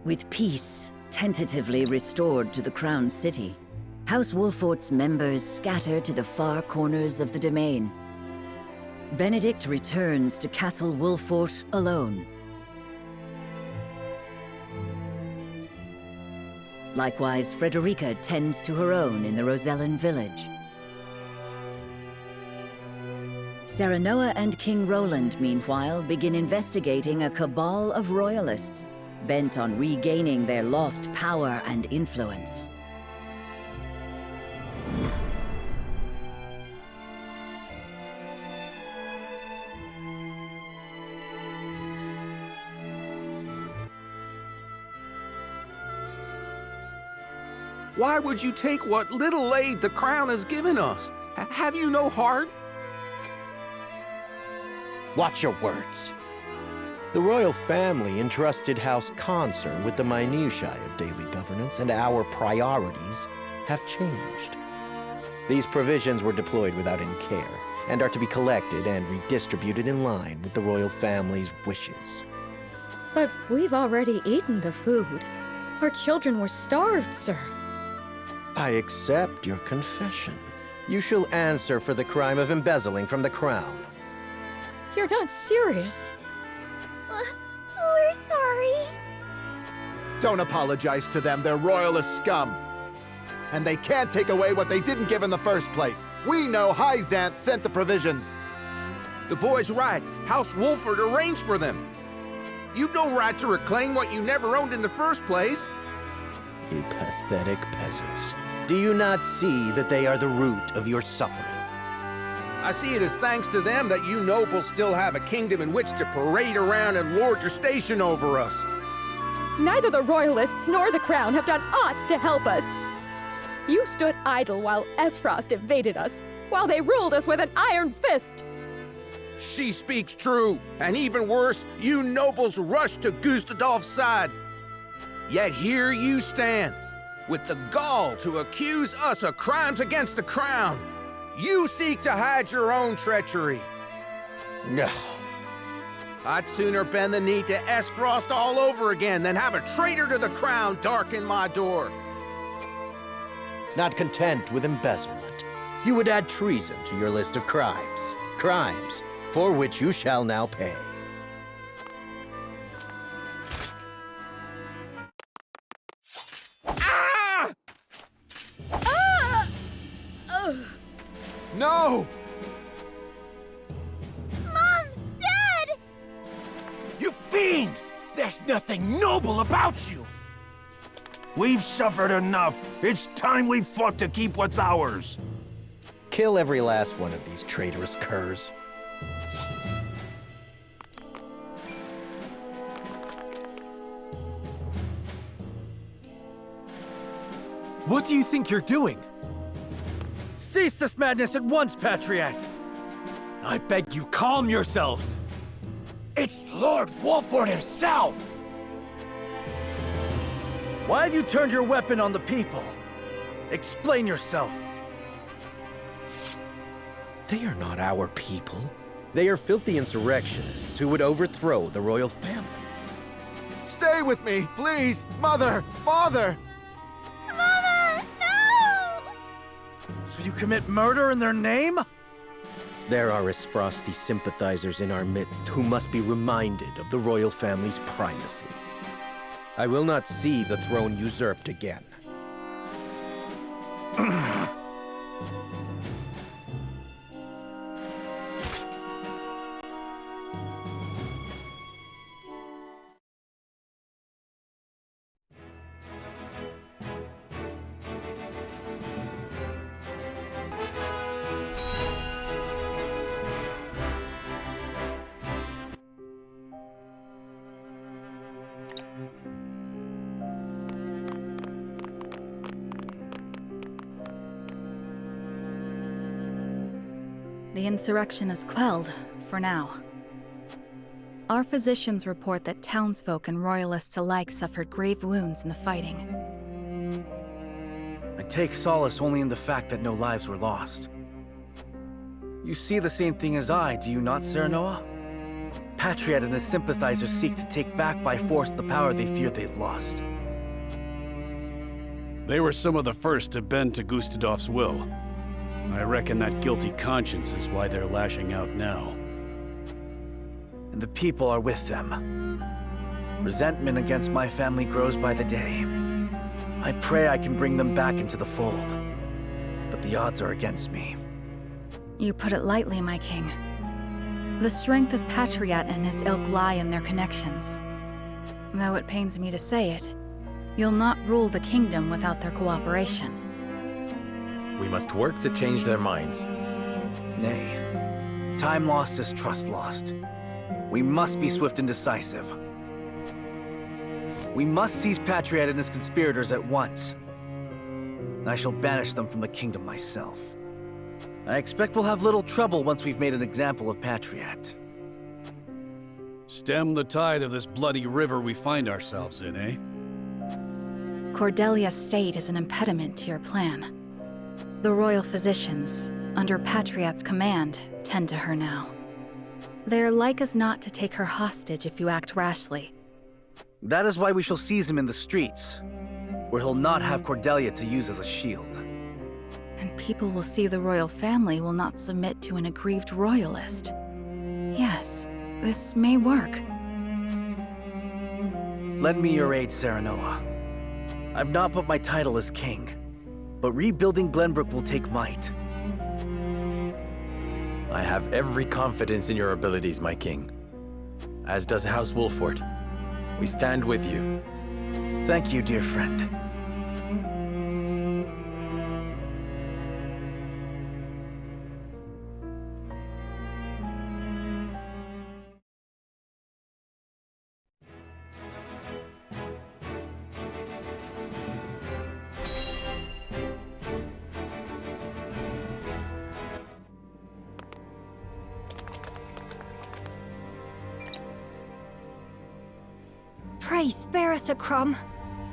With peace tentatively restored to the Crown City, House Wolfort's members scatter to the far corners of the domain. Benedict returns to Castle Wolfort alone. Likewise, Frederica tends to her own in the Rosellan village. Serenoa and King Roland, meanwhile, begin investigating a cabal of royalists, bent on regaining their lost power and influence. Why would you take what little aid the crown has given us? Have you no heart? Watch your words. The royal family entrusted House Concern with the minutiae of daily governance, and our priorities have changed. These provisions were deployed without any care, and are to be collected and redistributed in line with the royal family's wishes. But we've already eaten the food. Our children were starved, sir. I accept your confession. You shall answer for the crime of embezzling from the crown. You're not serious. We're sorry. Don't apologize to them, they're royalist scum. And they can't take away what they didn't give in the first place. We know Hyzant sent the provisions. The boy's right. House Wolford arranged for them. You've no right to reclaim what you never owned in the first place. You pathetic peasants. Do you not see that they are the root of your suffering? I see it as thanks to them that you nobles still have a kingdom in which to parade around and lord your station over us. Neither the royalists nor the crown have done aught to help us. You stood idle while Esfrost invaded us, while they ruled us with an iron fist. She speaks true, and even worse, you nobles rushed to Gustadolf's side. Yet here you stand, with the gall to accuse us of crimes against the crown. You seek to hide your own treachery. No. I'd sooner bend the knee to Esfrost all over again than have a traitor to the crown darken my door. Not content with embezzlement, you would add treason to your list of crimes. Crimes for which you shall now pay. Ah! No! Mom! Dad! You fiend! There's nothing noble about you! We've suffered enough. It's time we fought to keep what's ours. Kill every last one of these traitorous curs. What do you think you're doing? Cease this madness at once, Patriot! I beg you, calm yourselves! It's Lord Wolford himself! Why have you turned your weapon on the people? Explain yourself. They are not our people. They are filthy insurrectionists who would overthrow the royal family. Stay with me, please! Mother! Father! Mama! No! So you commit murder in their name? There are Esfrosti sympathizers in our midst who must be reminded of the royal family's primacy. I will not see the throne usurped again. The insurrection is quelled, for now. Our physicians report that townsfolk and royalists alike suffered grave wounds in the fighting. I take solace only in the fact that no lives were lost. You see the same thing as I, do you not, Serenoa? Patriot and his sympathizers seek to take back by force the power they fear they've lost. They were some of the first to bend to Gustadov's will. I reckon that guilty conscience is why they're lashing out now. And the people are with them. Resentment against my family grows by the day. I pray I can bring them back into the fold. But the odds are against me. You put it lightly, my king. The strength of Patriot and his ilk lie in their connections. Though it pains me to say it, you'll not rule the kingdom without their cooperation. We must work to change their minds. Nay, time lost is trust lost. We must be swift and decisive. We must seize Patriot and his conspirators at once. I shall banish them from the kingdom myself. I expect we'll have little trouble once we've made an example of Patriot. Stem the tide of this bloody river we find ourselves in, eh? Cordelia's state is an impediment to your plan. The royal physicians, under Patriot's command, tend to her now. They're like as not to take her hostage if you act rashly. That is why we shall seize him in the streets, where he'll not have Cordelia to use as a shield. And people will see the royal family will not submit to an aggrieved royalist. Yes, this may work. Lend me your aid, Serenoa. I've not put my title as king, but rebuilding Glenbrook will take might. I have every confidence in your abilities, my king. As does House Wolfort. We stand with you. Thank you, dear friend. Pray spare us a crumb.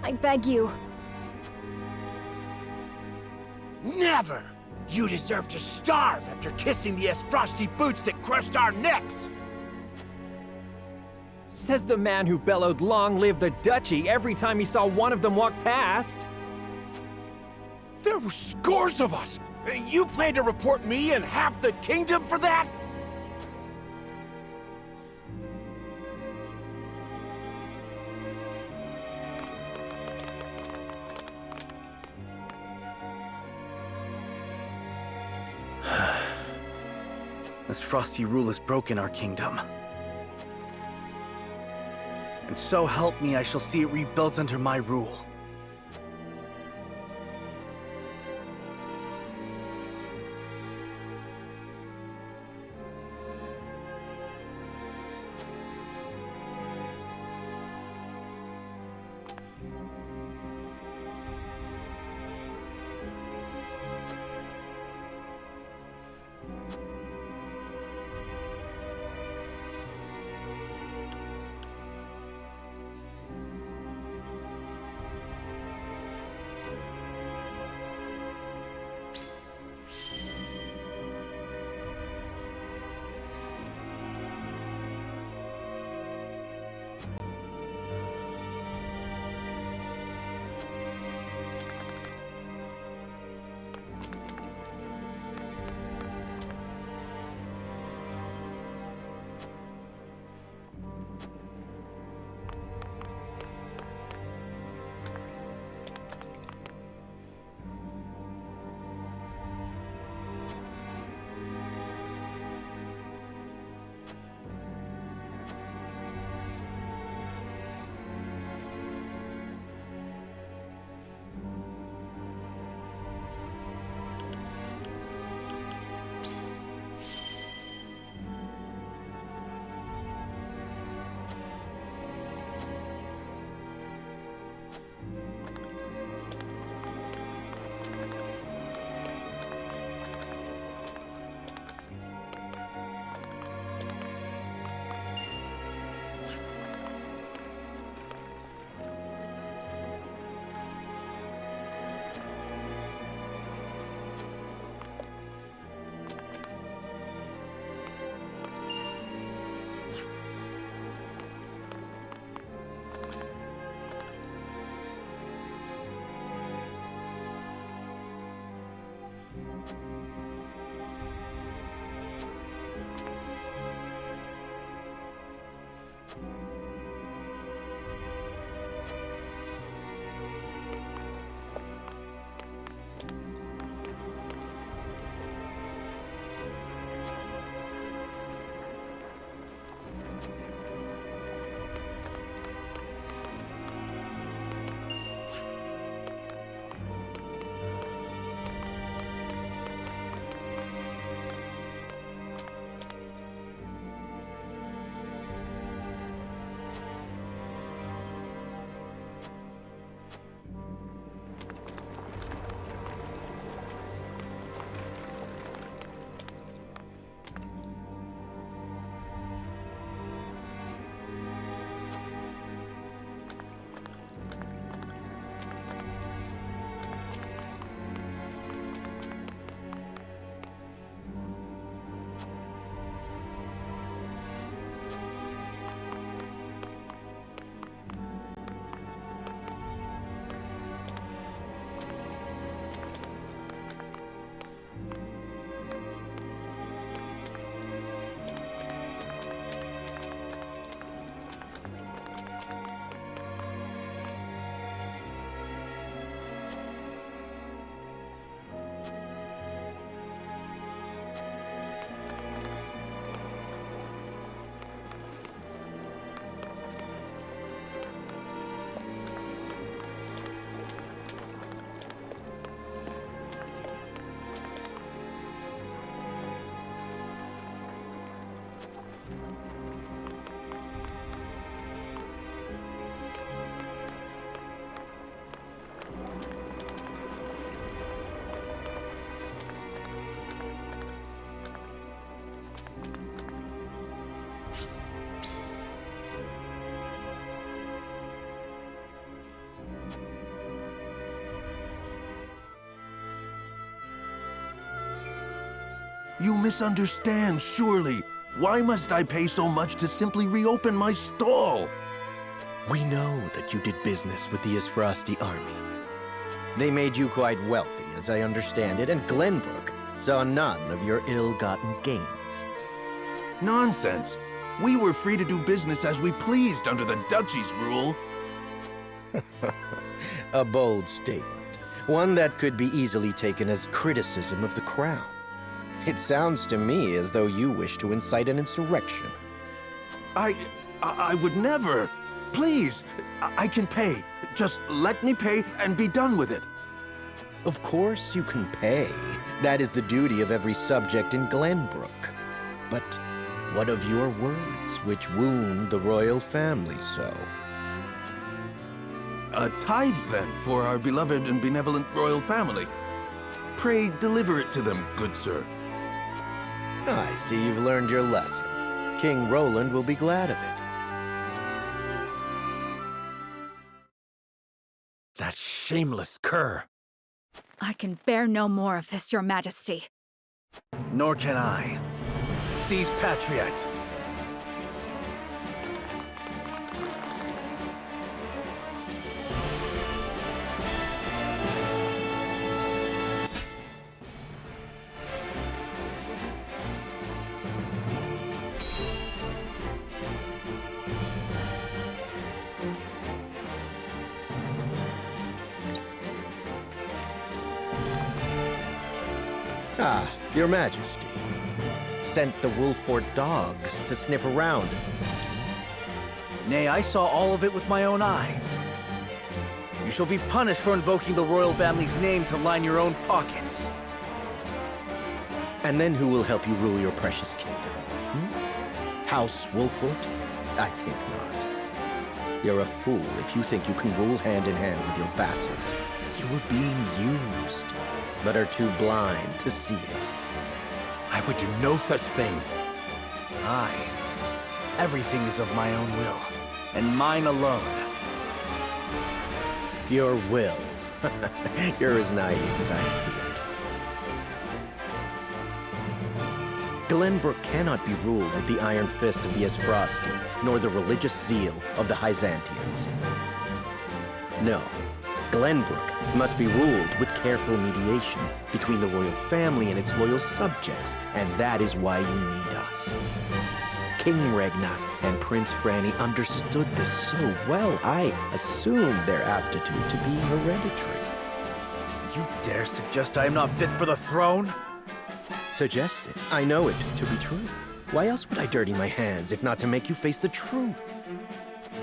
I beg you. Never! You deserve to starve after kissing the frosty boots that crushed our necks! Says the man who bellowed "Long live the Duchy" every time he saw one of them walk past. There were scores of us! You plan to report me and half the kingdom for that? This frosty rule has broken our kingdom. And so help me, I shall see it rebuilt under my rule. You misunderstand, surely. Why must I pay so much to simply reopen my stall? We know that you did business with the Isfrosti army. They made you quite wealthy, as I understand it, and Glenbrook saw none of your ill-gotten gains. Nonsense. We were free to do business as we pleased under the Duchy's rule. A bold statement. One that could be easily taken as criticism of the crown. It sounds to me as though you wish to incite an insurrection. I would never. Please, I can pay. Just let me pay and be done with it. Of course you can pay. That is the duty of every subject in Glenbrook. But what of your words, which wound the royal family so? A tithe, then, for our beloved and benevolent royal family. Pray deliver it to them, good sir. I see you've learned your lesson. King Roland will be glad of it. That shameless cur! I can bear no more of this, your majesty. Nor can I. Seize Patriot! Ah, your majesty. Sent the Wolfort dogs to sniff around. Nay, I saw all of it with my own eyes. You shall be punished for invoking the royal family's name to line your own pockets. And then who will help you rule your precious kingdom? House Wolfort? I think not. You're a fool if you think you can rule hand in hand with your vassals. You are being used, but are too blind to see it. I would do no such thing. Aye. Everything is of my own will, and mine alone. Your will. You're as naive as I feared. Glenbrook cannot be ruled with the iron fist of the Isfrosti, nor the religious zeal of the Hyzantians. No. Glenbrook must be ruled with careful mediation between the royal family and its loyal subjects, and that is why you need us. King Regna and Prince Franny understood this so well, I assumed their aptitude to be hereditary. You dare suggest I am not fit for the throne? Suggested. I know it to be true. Why else would I dirty my hands if not to make you face the truth?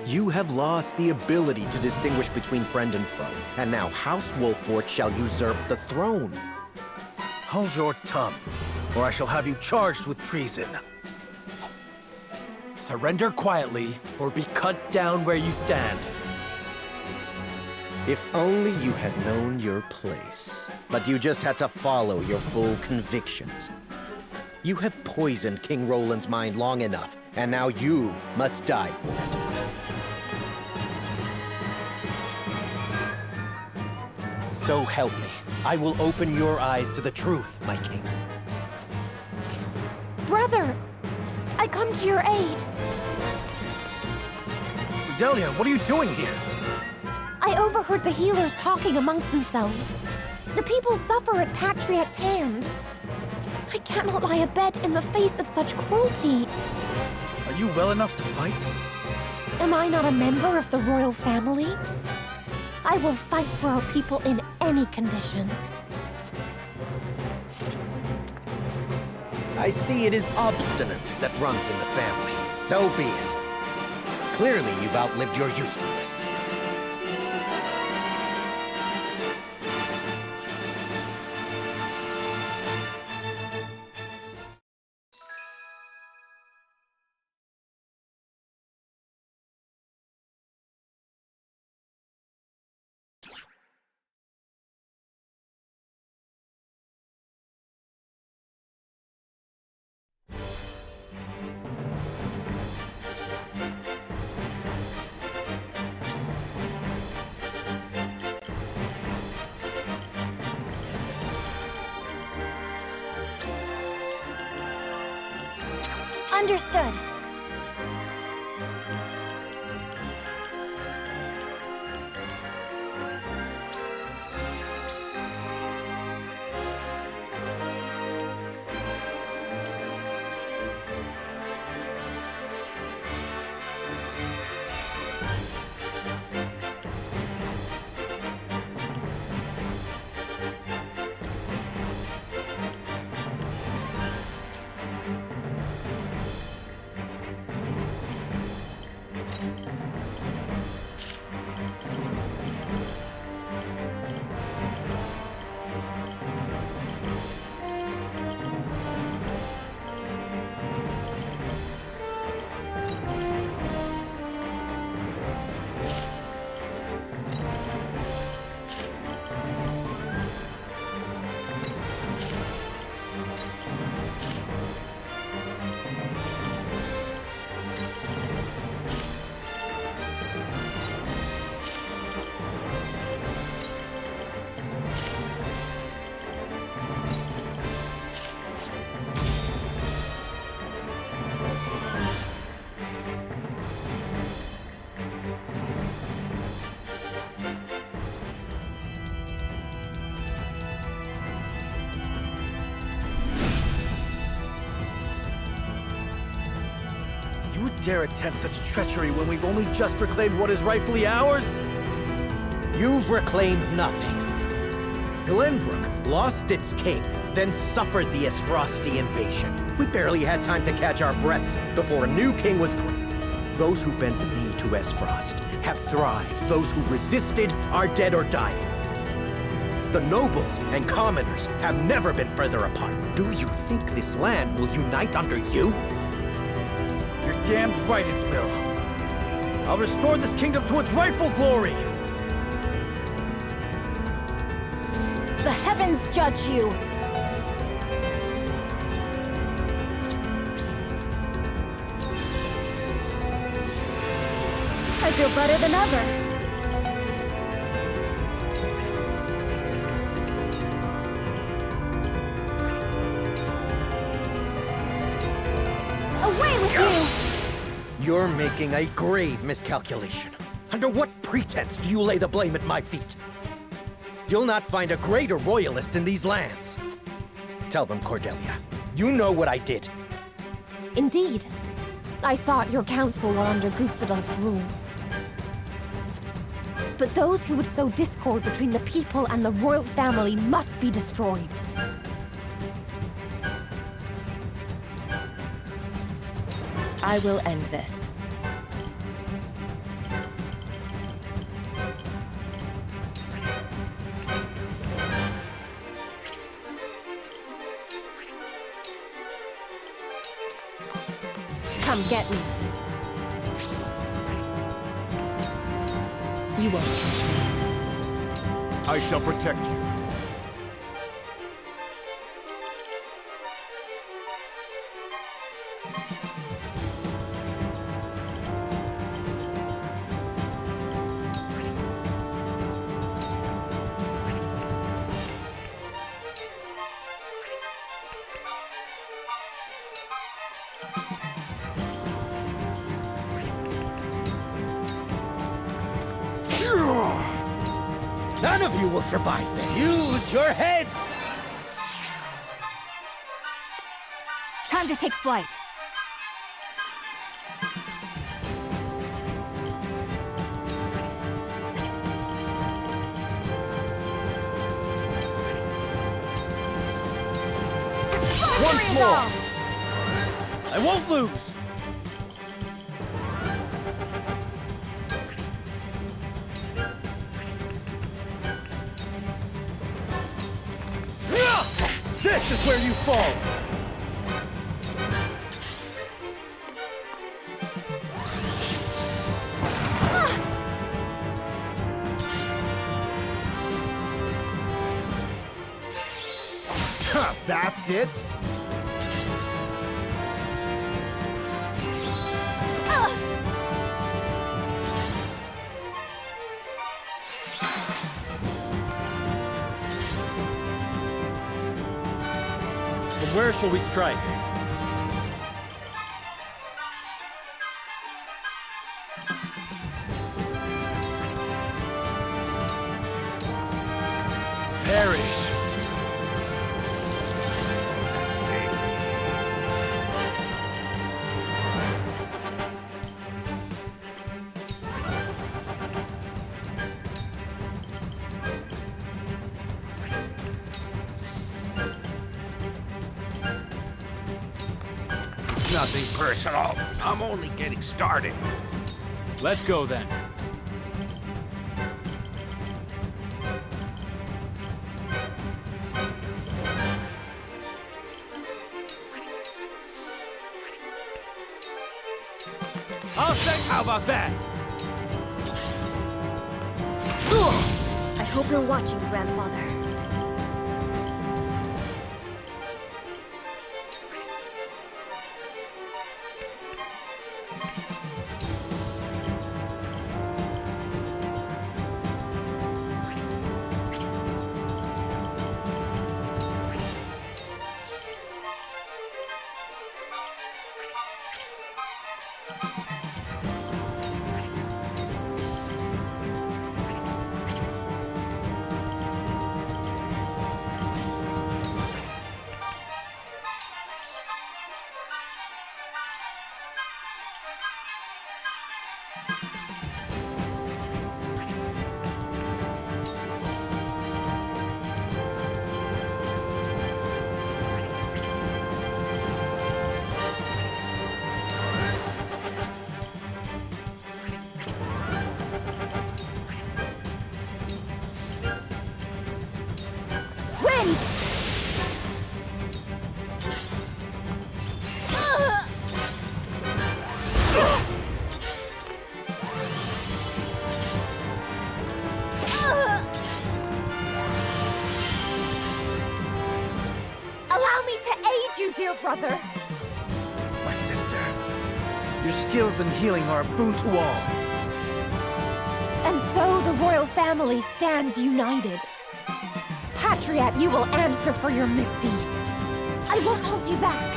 You have lost the ability to distinguish between friend and foe, and now House Wolfort shall usurp the throne. Hold your tongue, or I shall have you charged with treason. Surrender quietly, or be cut down where you stand. If only you had known your place. But you just had to follow your full convictions. You have poisoned King Roland's mind long enough, and now you must die for it. So help me. I will open your eyes to the truth, my king. Brother! I come to your aid. Delia, what are you doing here? I overheard the healers talking amongst themselves. The people suffer at Patriot's hand. I cannot lie abed in the face of such cruelty. Are you well enough to fight? Am I not a member of the royal family? I will fight for our people in any condition. I see it is obstinance that runs in the family. So be it. Clearly you've outlived your usefulness. Understood. You would dare attempt such treachery when we've only just reclaimed what is rightfully ours? You've reclaimed nothing. Glenbrook lost its king, then suffered the Esfrosti invasion. We barely had time to catch our breaths before a new king was crowned. Those who bent the knee to Esfrost have thrived. Those who resisted are dead or dying. The nobles and commoners have never been further apart. Do you think this land will unite under you? You're damned right it will. I'll restore this kingdom to its rightful glory! The heavens judge you! I feel better than ever. Away with you! You're making a grave miscalculation. Under what pretense do you lay the blame at my feet? You'll not find a greater royalist in these lands. Tell them, Cordelia. You know what I did. Indeed. I sought your counsel while under Gustadolf's rule. But those who would sow discord between the people and the royal family must be destroyed. I will end this. Come get me. You won't catch me. I shall protect you. None of you will survive this. Use your heads! Time to take flight. Once more! I won't lose! This is where you fall! That's it? From where shall we strike? Perish! That stings. Nothing personal. I'm only getting started. Let's go then. I'll say, how about that? I hope you're watching, Grandfather. Allow me to aid you, dear brother. My sister, your skills in healing are a boon to all. And so the royal family stands united. Patriot, you will answer for your misdeeds. I won't hold you back.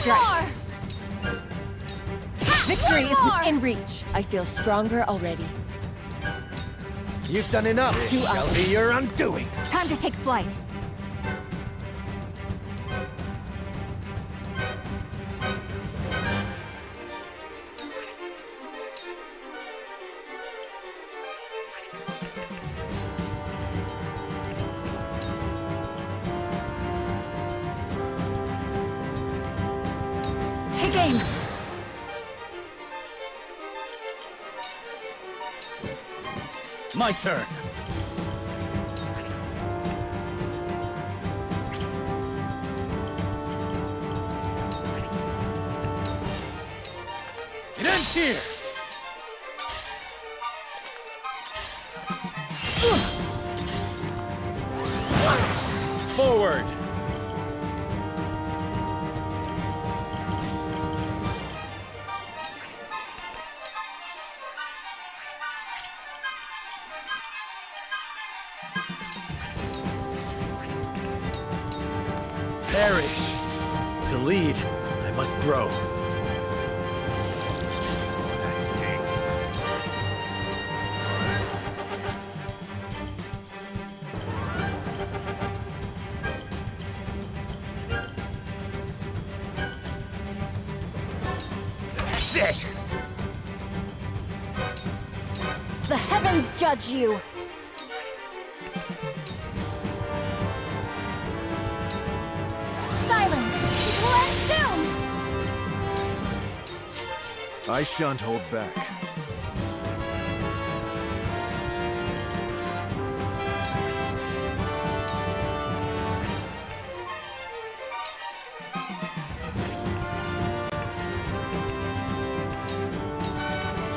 strike. Victory is within reach. I feel stronger already. You've done enough. Too Shall be your undoing. Time to take flight. Take aim! My turn. It ends here! Forward! Perish. To lead, I must grow. That stings. That's it! The heavens judge you. Silence. It will end soon. I shan't hold back.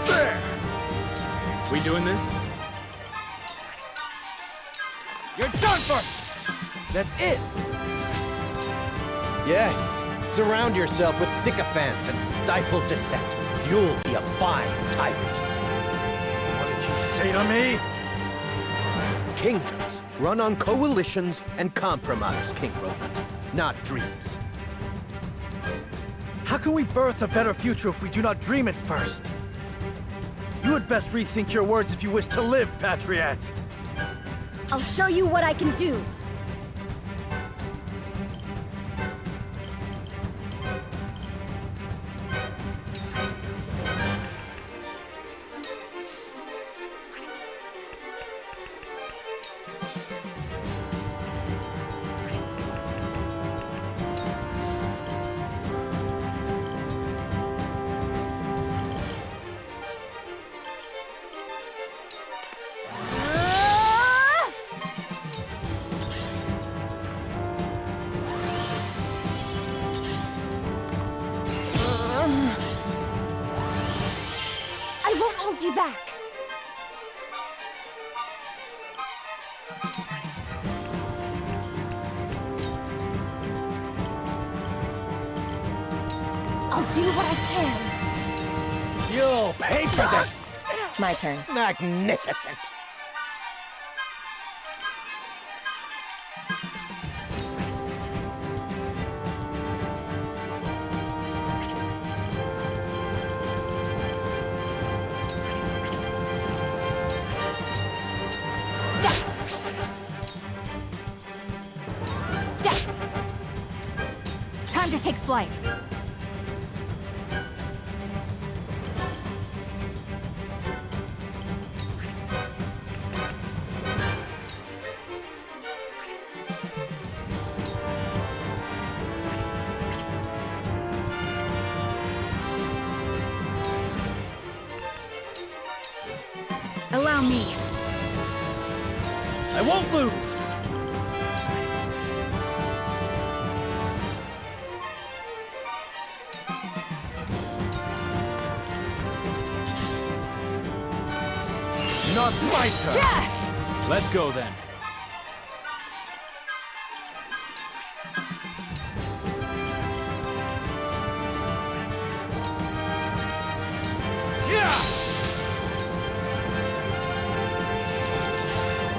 There! We doing this? You're done for! That's it! Yes, surround yourself with sycophants and stifle dissent. You'll be a fine tyrant. What did you say to me? Kingdoms run on coalitions and compromise, King Roland, not dreams. How can we birth a better future if we do not dream it first? You had best rethink your words if you wish to live, Patriot! I'll show you what I can do. I won't hold you back. I'll do what I can. You'll pay for this! My turn. Magnificent! Time to take flight. Allow me. I won't lose! Not my turn! Yeah! Let's go then.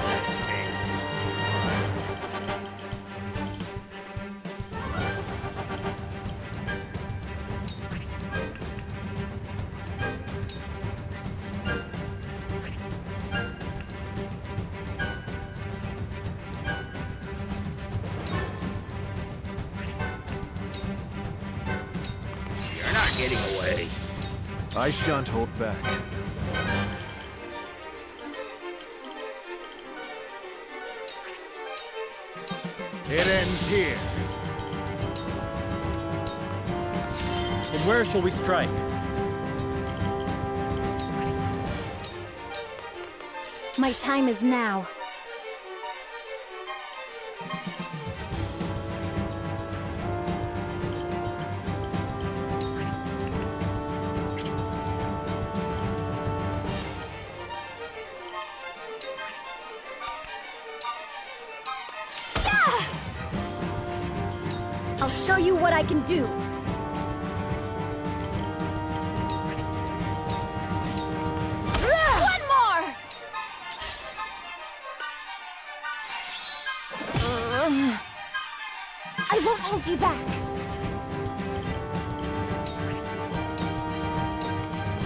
That stings. getting away. I shan't hold back. It ends here. From where shall we strike? My time is now. I'll show you what I can do. One more! I won't hold you back.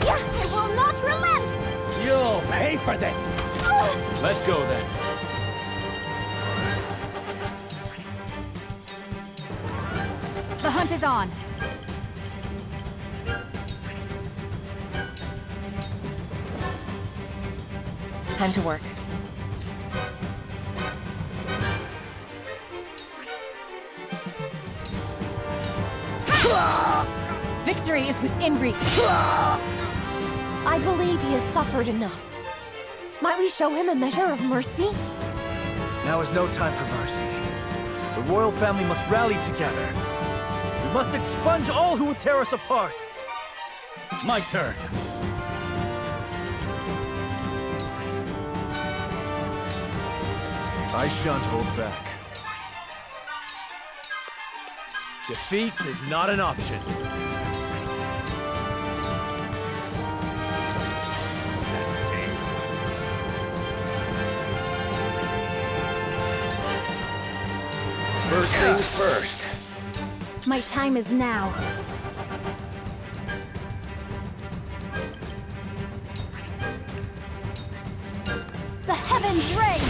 Yeah, I will not relent! You'll pay for this! Let's go then. The hunt is on. Time to work. Victory is within reach. I believe he has suffered enough. Might we show him a measure of mercy? Now is no time for mercy. The royal family must rally together. We must expunge all who would tear us apart. My turn. I shan't hold back. Defeat is not an option. That stings. First things first. My time is now. The heavens reign!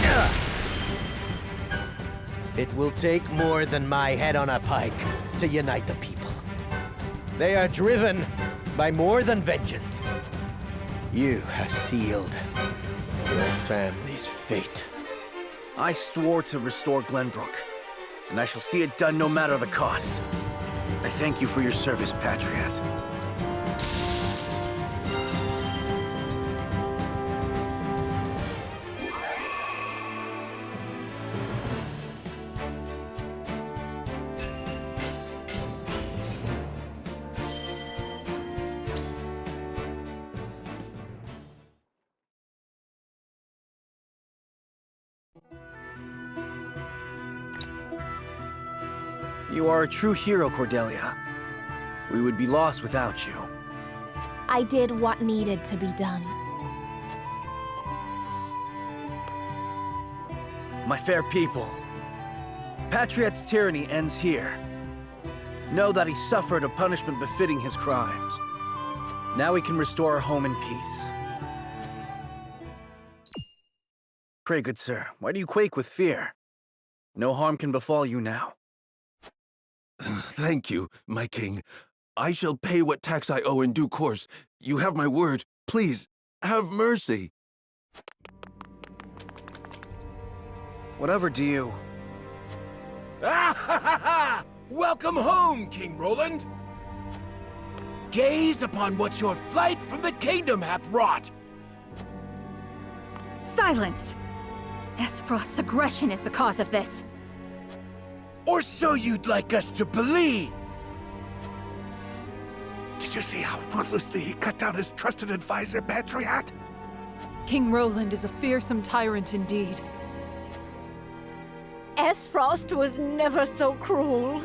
It will take more than my head on a pike to unite the people. They are driven by more than vengeance. You have sealed your family's fate. I swore to restore Glenbrook, and I shall see it done no matter the cost. I thank you for your service, Patriot. You are a true hero, Cordelia. We would be lost without you. I did what needed to be done. My fair people, Patriot's tyranny ends here. Know that he suffered a punishment befitting his crimes. Now we can restore our home in peace. Pray, good sir, why do you quake with fear? No harm can befall you now. Thank you, my king. I shall pay what tax I owe in due course. You have my word. Please, have mercy. Whatever do you... Ah ha ha ha! Welcome home, King Roland! Gaze upon what your flight from the kingdom hath wrought! Silence! Esfrost's aggression is the cause of this. Or so you'd like us to believe! Did you see how ruthlessly he cut down his trusted advisor, Patriot? King Roland is a fearsome tyrant indeed. Esfrost was never so cruel.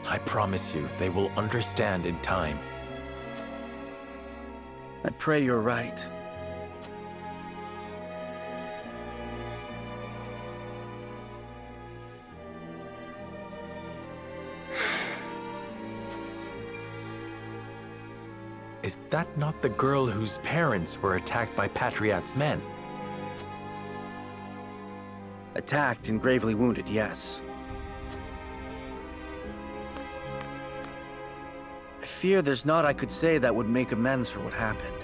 I promise you, they will understand in time. I pray you're right. Is that not the girl whose parents were attacked by Patriot's men? Attacked and gravely wounded, yes. fear there's naught I could say that would make amends for what happened.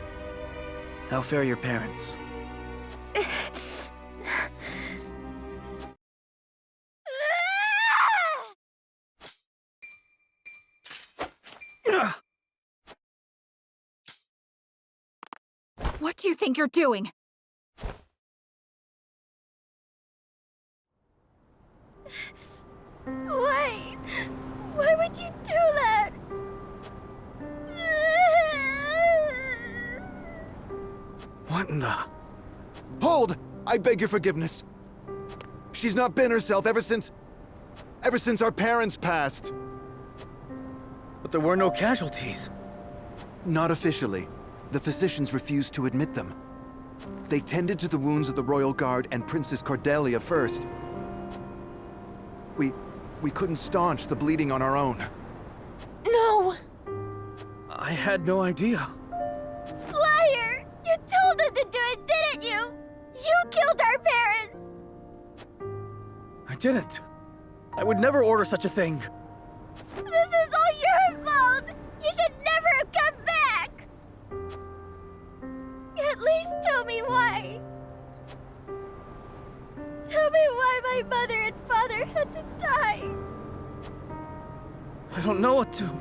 How fare your parents? What do you think you're doing? Why? Why would you do that? What in the... Hold! I beg your forgiveness. She's not been herself ever since our parents passed. But there were no casualties. Not officially. The physicians refused to admit them. They tended to the wounds of the Royal Guard and Princess Cordelia first. We couldn't staunch the bleeding on our own. No! I had no idea. Liar! You told them to do it, didn't you? You killed our parents! I didn't. I would never order such a thing. This is all your fault! You should never have come back! At least tell me why. Tell me why my mother and father had to die. I don't know what to...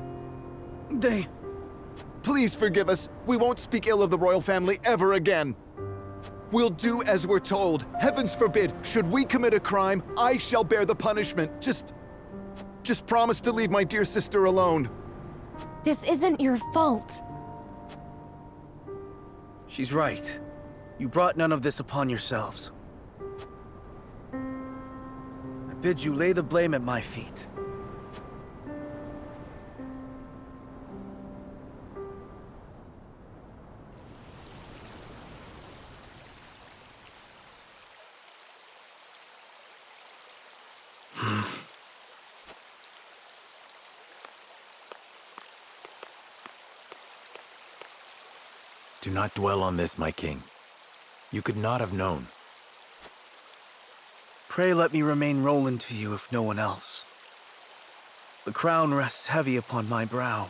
They... Please forgive us. We won't speak ill of the royal family ever again. We'll do as we're told. Heavens forbid, should we commit a crime, I shall bear the punishment. Just promise to leave my dear sister alone. This isn't your fault. She's right. You brought none of this upon yourselves. I bid you lay the blame at my feet. Do not dwell on this, my king. You could not have known. Pray let me remain Roland to you if no one else. The crown rests heavy upon my brow.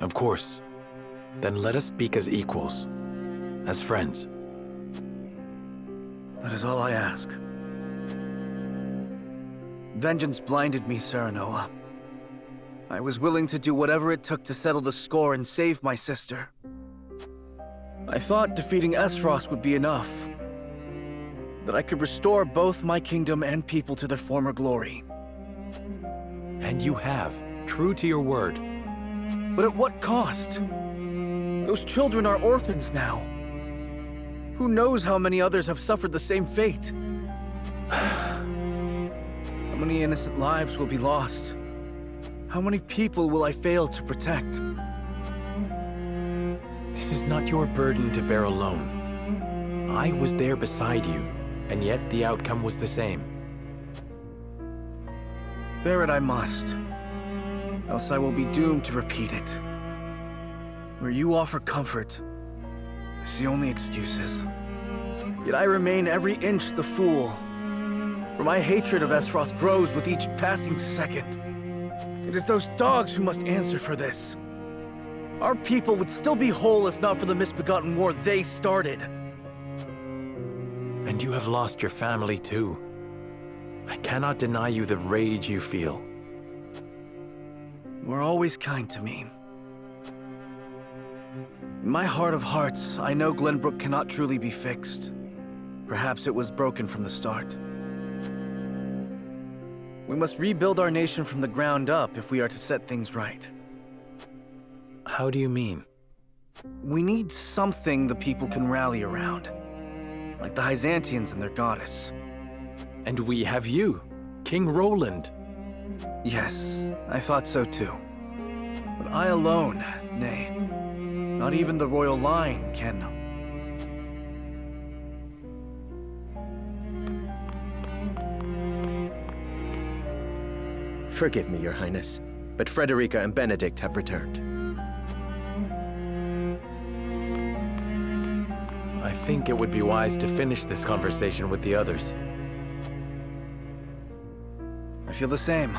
Of course. Then let us speak as equals. As friends. That is all I ask. Vengeance blinded me, Serenoa. I was willing to do whatever it took to settle the score and save my sister. I thought defeating Esfrost would be enough. That I could restore both my kingdom and people to their former glory. And you have, true to your word. But at what cost? Those children are orphans now. Who knows how many others have suffered the same fate? How many innocent lives will be lost? How many people will I fail to protect? This is not your burden to bear alone. I was there beside you, and yet the outcome was the same. Bear it I must, else I will be doomed to repeat it. Where you offer comfort, I see only excuses. Yet I remain every inch the fool. For my hatred of Esfrost grows with each passing second. It is those dogs who must answer for this. Our people would still be whole if not for the misbegotten war they started. And you have lost your family too. I cannot deny you the rage you feel. You are always kind to me. In my heart of hearts, I know Glenbrook cannot truly be fixed. Perhaps it was broken from the start. We must rebuild our nation from the ground up if we are to set things right. How do you mean? We need something the people can rally around. Like the Hyzantians and their goddess. And we have you, King Roland. Yes, I thought so too. But I alone, nay, not even the royal line can... Forgive me, Your Highness, but Frederica and Benedict have returned. I think it would be wise to finish this conversation with the others. I feel the same.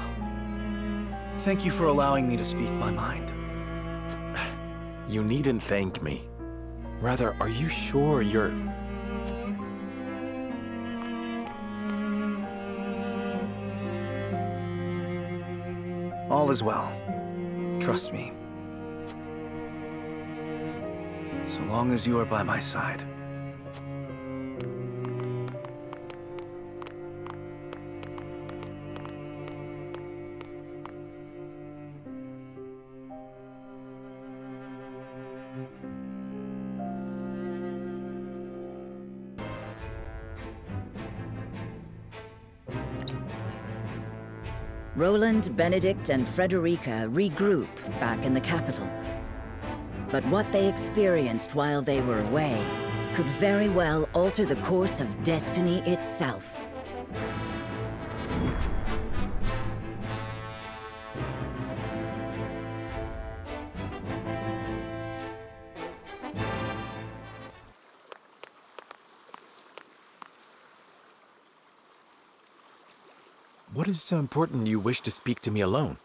Thank you for allowing me to speak my mind. You needn't thank me. Rather, are you sure you're... All is well. Trust me. So long as you are by my side. Roland, Benedict, and Frederica regroup back in the capital. But what they experienced while they were away could very well alter the course of destiny itself. What is so important you wish to speak to me alone?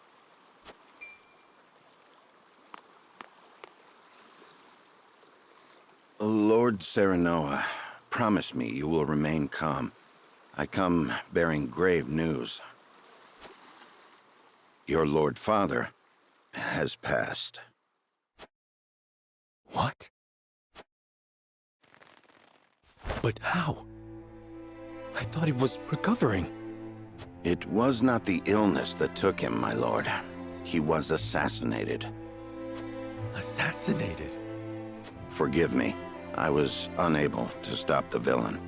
Lord Serenoa, promise me you will remain calm. I come bearing grave news. Your Lord Father has passed. What? But how? I thought he was recovering. It was not the illness that took him, my lord. He was assassinated. Assassinated? Forgive me. I was unable to stop the villain.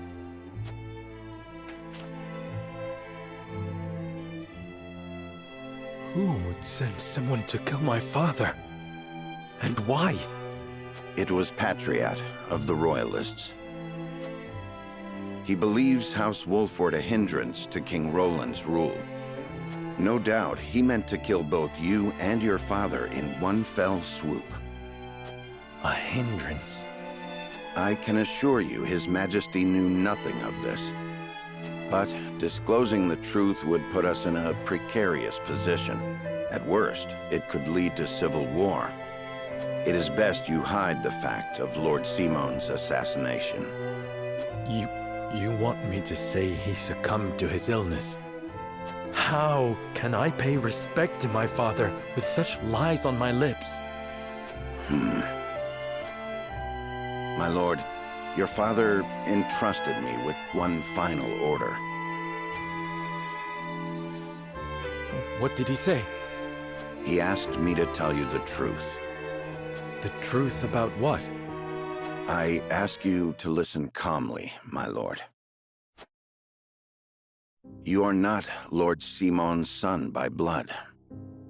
Who would send someone to kill my father? And why? It was Patriat of the Royalists. He believes House Wolford a hindrance to King Roland's rule. No doubt he meant to kill both you and your father in one fell swoop. A hindrance? I can assure you His Majesty knew nothing of this. But disclosing the truth would put us in a precarious position. At worst, it could lead to civil war. It is best you hide the fact of Lord Simon's assassination. You want me to say he succumbed to his illness? How can I pay respect to my father with such lies on my lips? My lord, your father entrusted me with one final order. What did he say? He asked me to tell you the truth. The truth about what? I ask you to listen calmly, my lord. You are not Lord Simon's son by blood.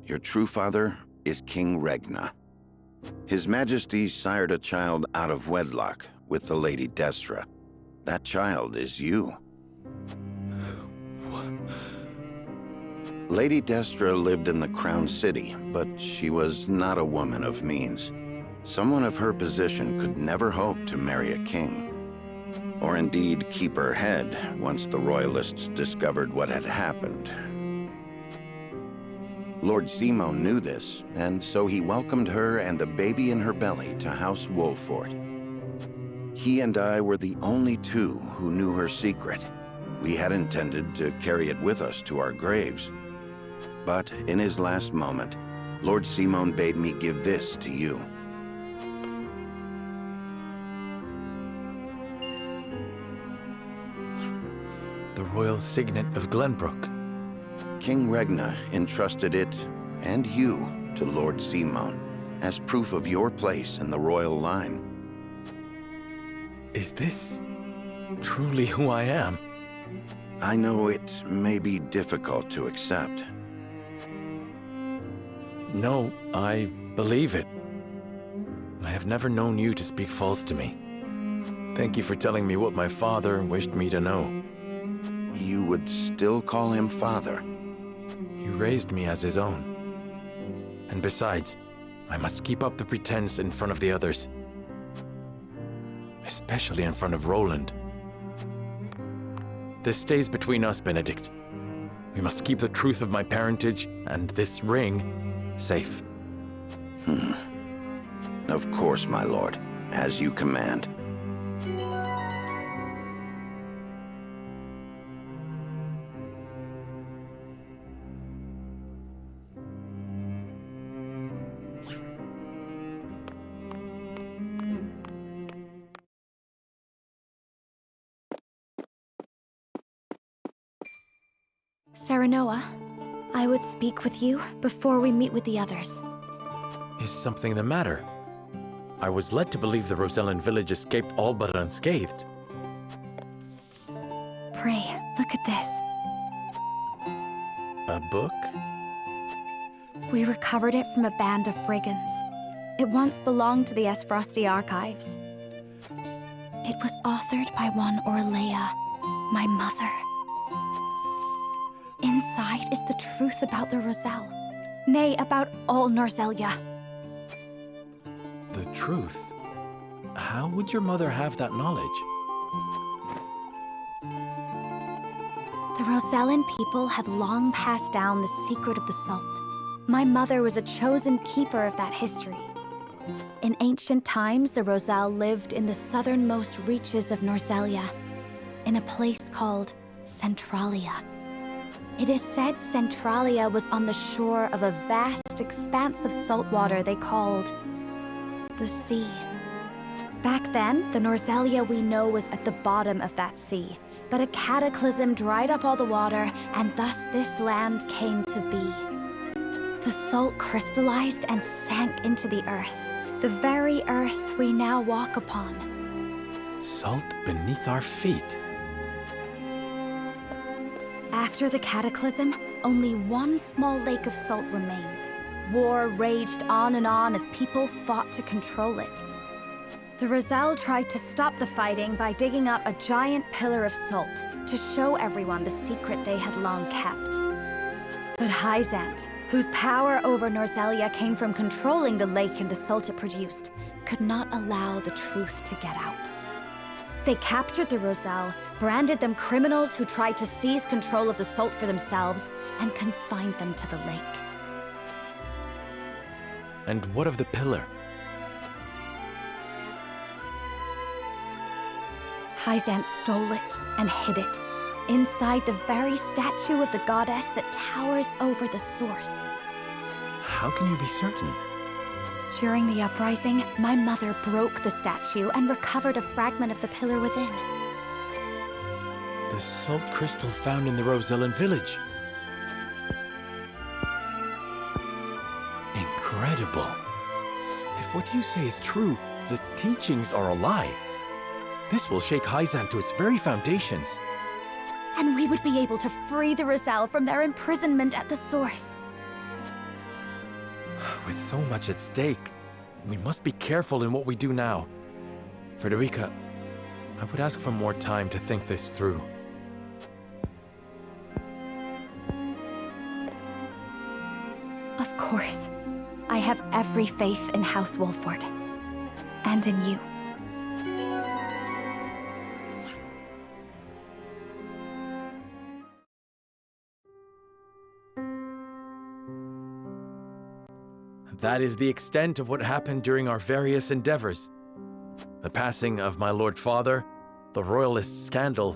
Your true father is King Regna. His Majesty sired a child out of wedlock with the Lady Destra. That child is you. What? Lady Destra lived in the Crown City, but she was not a woman of means. Someone of her position could never hope to marry a king, or indeed keep her head once the Royalists discovered what had happened. Lord Simon knew this, and so he welcomed her and the baby in her belly to House Wolford. He and I were the only two who knew her secret. We had intended to carry it with us to our graves. But in his last moment, Lord Simon bade me give this to you. The royal signet of Glenbrook. King Regna entrusted it, and you, to Lord Simon, as proof of your place in the royal line. Is this truly who I am? I know it may be difficult to accept. No, I believe it. I have never known you to speak false to me. Thank you for telling me what my father wished me to know. You would still call him father? He raised me as his own. And besides, I must keep up the pretense in front of the others. Especially in front of Roland. This stays between us, Benedict. We must keep the truth of my parentage and this ring safe. Of course, my lord. As you command. Serenoa, I would speak with you before we meet with the others. Is something the matter? I was led to believe the Rosellan village escaped all but unscathed. Pray, look at this. A book? We recovered it from a band of brigands. It once belonged to the Esfrosti archives. It was authored by one Orlea, my mother. Inside is the truth about the Roselle. Nay, about all Norzelia. The truth? How would your mother have that knowledge? The Rosellan people have long passed down the secret of the salt. My mother was a chosen keeper of that history. In ancient times, the Roselle lived in the southernmost reaches of Norzelia, in a place called Centralia. It is said Centralia was on the shore of a vast expanse of salt water they called the sea. Back then, the Norzelia we know was at the bottom of that sea, but a cataclysm dried up all the water, and thus this land came to be. The salt crystallized and sank into the earth, the very earth we now walk upon. Salt beneath our feet. After the cataclysm, only one small lake of salt remained. War raged on and on as people fought to control it. The Roselle tried to stop the fighting by digging up a giant pillar of salt to show everyone the secret they had long kept. But Hyzant, whose power over Norzelia came from controlling the lake and the salt it produced, could not allow the truth to get out. They captured the Roselle, branded them criminals who tried to seize control of the salt for themselves, and confined them to the lake. And what of the pillar? Hyzant stole it and hid it, inside the very statue of the goddess that towers over the source. How can you be certain? During the uprising, my mother broke the statue and recovered a fragment of the pillar within. The salt crystal found in the Rosellan village. Incredible. If what you say is true, the teachings are a lie. This will shake Hyzant to its very foundations. And we would be able to free the Roselle from their imprisonment at the source. With so much at stake, we must be careful in what we do now. Frederica, I would ask for more time to think this through. Of course. I have every faith in House Wolford. And in you. That is the extent of what happened during our various endeavors. The passing of my Lord Father, the Royalist scandal,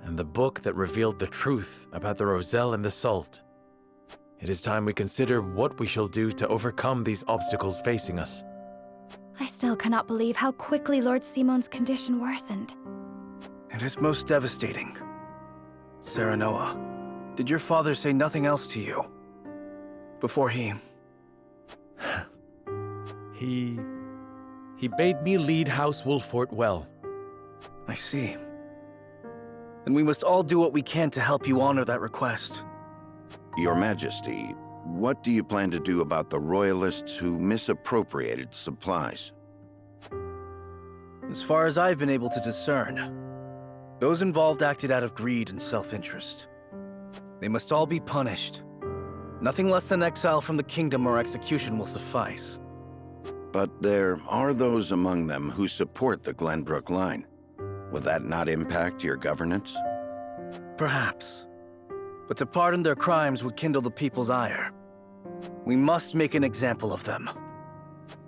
and the book that revealed the truth about the Roselle and the salt. It is time we consider what we shall do to overcome these obstacles facing us. I still cannot believe how quickly Lord Simon's condition worsened. It is most devastating. Serenoa, did your father say nothing else to you? Before he... He bade me lead House Wolfort well. I see. Then we must all do what we can to help you honor that request. Your Majesty, what do you plan to do about the Royalists who misappropriated supplies? As far as I've been able to discern, those involved acted out of greed and self-interest. They must all be punished. Nothing less than exile from the kingdom or execution will suffice. But there are those among them who support the Glenbrook line. Will that not impact your governance? Perhaps. But to pardon their crimes would kindle the people's ire. We must make an example of them.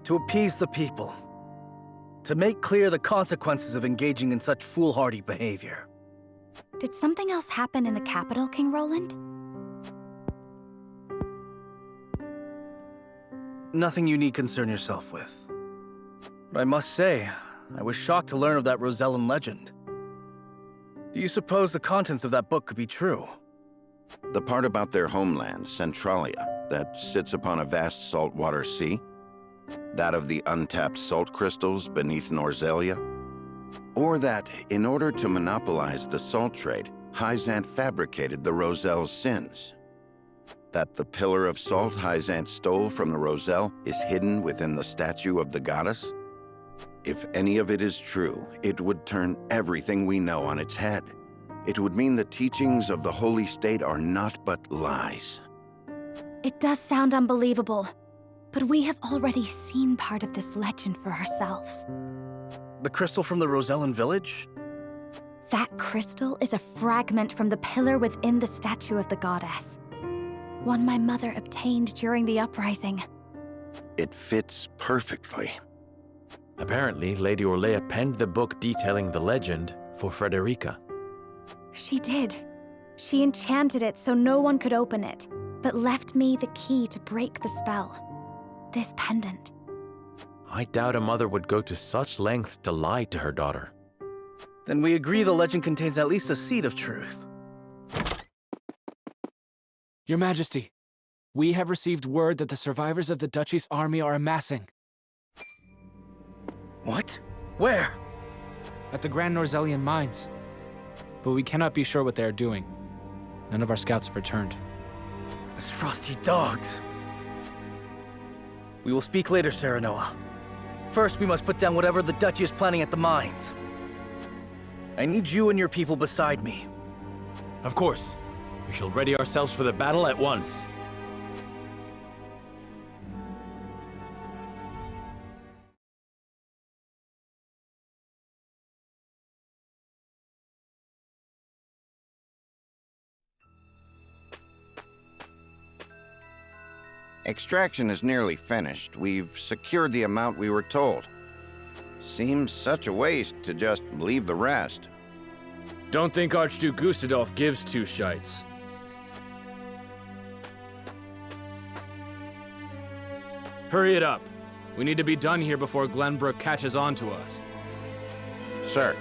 To appease the people. To make clear the consequences of engaging in such foolhardy behavior. Did something else happen in the capital, King Roland? Nothing you need concern yourself with. But I must say, I was shocked to learn of that Rosellan legend. Do you suppose the contents of that book could be true? The part about their homeland, Centralia, that sits upon a vast saltwater sea? That of the untapped salt crystals beneath Norzelia? Or that, in order to monopolize the salt trade, Hyzant fabricated the Roselle's sins? That the pillar of salt Hyzant stole from the Roselle is hidden within the statue of the goddess? If any of it is true, it would turn everything we know on its head. It would mean the teachings of the Holy State are not but lies. It does sound unbelievable, but we have already seen part of this legend for ourselves. The crystal from the Rosellan village? That crystal is a fragment from the pillar within the statue of the goddess. One my mother obtained during the uprising. It fits perfectly. Apparently, Lady Orlea penned the book detailing the legend for Frederica. She did. She enchanted it so no one could open it, but left me the key to break the spell. This pendant. I doubt a mother would go to such lengths to lie to her daughter. Then we agree the legend contains at least a seed of truth. Your Majesty, we have received word that the survivors of the Duchy's army are amassing. What? Where? At the Grand Norzellian mines. But we cannot be sure what they are doing. None of our scouts have returned. These frosty dogs. We will speak later, Serenoa. First, we must put down whatever the Duchy is planning at the mines. I need you and your people beside me. Of course. We shall ready ourselves for the battle at once. Extraction is nearly finished. We've secured the amount we were told. Seems such a waste to just leave the rest. Don't think Archduke Gustadolf gives two shites. Hurry it up. We need to be done here before Glenbrook catches on to us. Sir.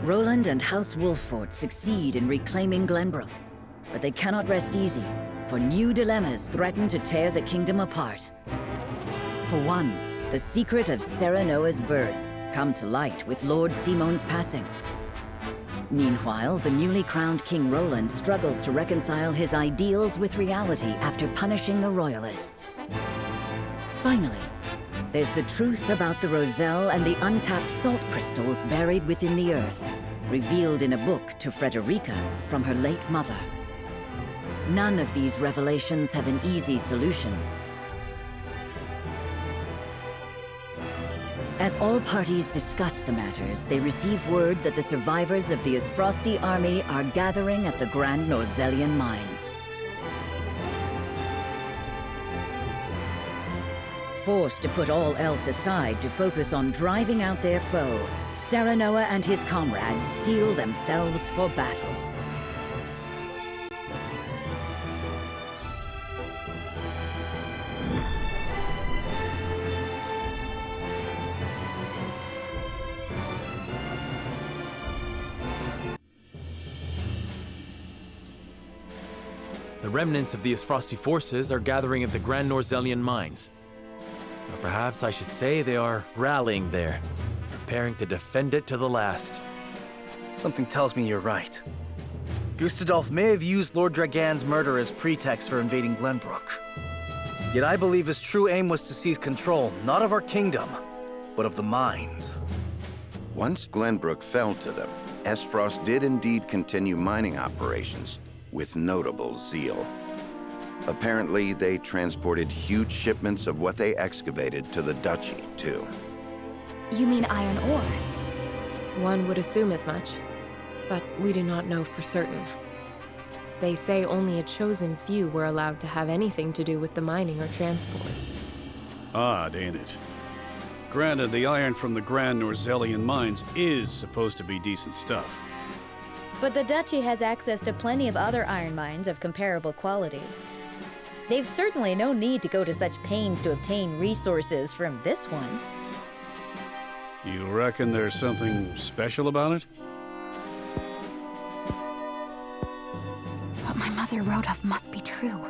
Roland and House Wolffort succeed in reclaiming Glenbrook, but they cannot rest easy, for new dilemmas threaten to tear the kingdom apart. For one, the secret of Serenoa's birth come to light with Lord Simon's passing. Meanwhile, the newly crowned King Roland struggles to reconcile his ideals with reality after punishing the Royalists. Finally, there's the truth about the Roselle and the untapped salt crystals buried within the earth, revealed in a book to Frederica from her late mother. None of these revelations have an easy solution. As all parties discuss the matters, they receive word that the survivors of the Isfrosti army are gathering at the Grand Norzellian mines. Forced to put all else aside to focus on driving out their foe, Serenoa and his comrades steel themselves for battle. The remnants of the Isfrosti forces are gathering at the Grand Norzellian mines. Or perhaps I should say they are rallying there, preparing to defend it to the last. Something tells me you're right. Gustadolf may have used Lord Dragan's murder as pretext for invading Glenbrook. Yet I believe his true aim was to seize control, not of our kingdom, but of the mines. Once Glenbrook fell to them, Esfrost did indeed continue mining operations, with notable zeal. Apparently, they transported huge shipments of what they excavated to the duchy, too. You mean iron ore? One would assume as much, but we do not know for certain. They say only a chosen few were allowed to have anything to do with the mining or transport. Odd, ain't it? Granted, the iron from the Grand Norzelian mines is supposed to be decent stuff. But the Duchy has access to plenty of other iron mines of comparable quality. They've certainly no need to go to such pains to obtain resources from this one. You reckon there's something special about it? What my mother wrote of must be true.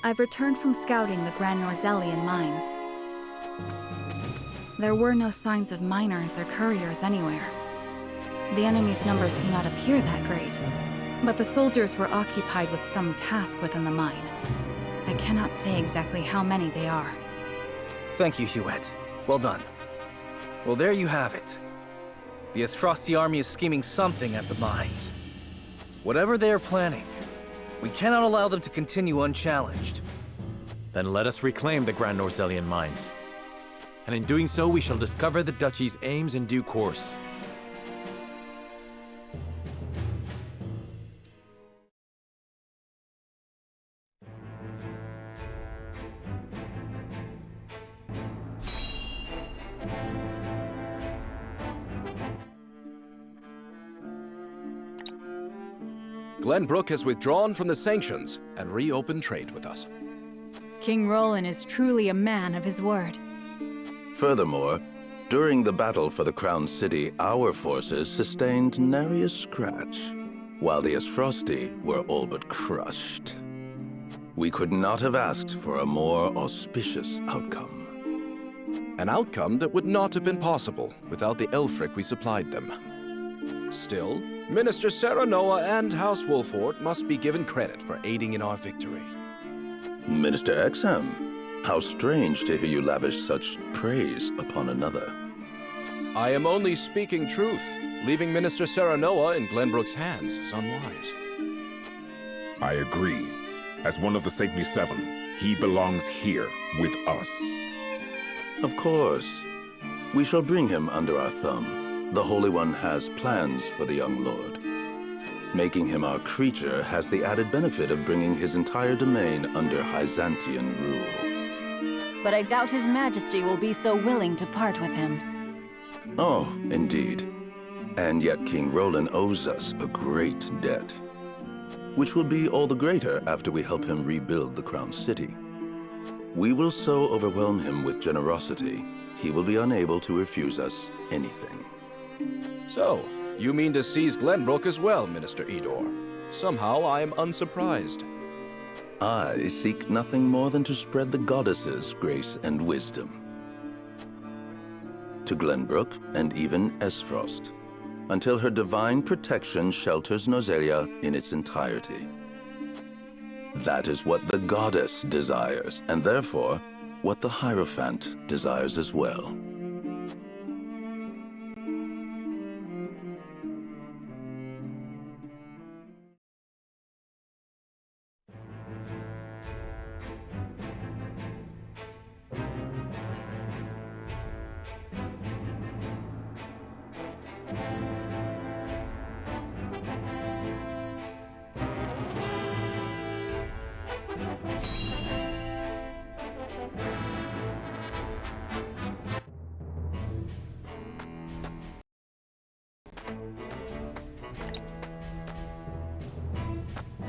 I've returned from scouting the Grand Norzelian mines. There were no signs of miners or couriers anywhere. The enemy's numbers do not appear that great, but the soldiers were occupied with some task within the mine. I cannot say exactly how many they are. Thank you, Huet. Well done. Well, there you have it. The Esfrosti army is scheming something at the mines. Whatever they are planning, we cannot allow them to continue unchallenged. Then let us reclaim the Grand Norzelian mines. And in doing so, we shall discover the Duchy's aims in due course. Glenbrook has withdrawn from the sanctions and reopened trade with us. King Roland is truly a man of his word. Furthermore, during the battle for the Crown City, our forces sustained nary a scratch, while the Esfrosti were all but crushed. We could not have asked for a more auspicious outcome. An outcome that would not have been possible without the Elfric we supplied them. Still, Minister Serenoa and House Wolfort must be given credit for aiding in our victory. Minister Exham, how strange to hear you lavish such praise upon another. I am only speaking truth. Leaving Minister Serenoa in Glenbrook's hands is unwise. I agree. As one of the Saintly Seven, he belongs here with us. Of course. We shall bring him under our thumb. The Holy One has plans for the young lord. Making him our creature has the added benefit of bringing his entire domain under Byzantine rule. But I doubt His Majesty will be so willing to part with him. Oh, indeed. And yet King Roland owes us a great debt, which will be all the greater after we help him rebuild the Crown City. We will so overwhelm him with generosity, he will be unable to refuse us anything. So, you mean to seize Glenbrook as well, Minister Edor? Somehow I am unsurprised. I seek nothing more than to spread the goddess's grace and wisdom to Glenbrook and even Esfrost, until her divine protection shelters Norzelia in its entirety. That is what the goddess desires, and therefore, what the Hierophant desires as well.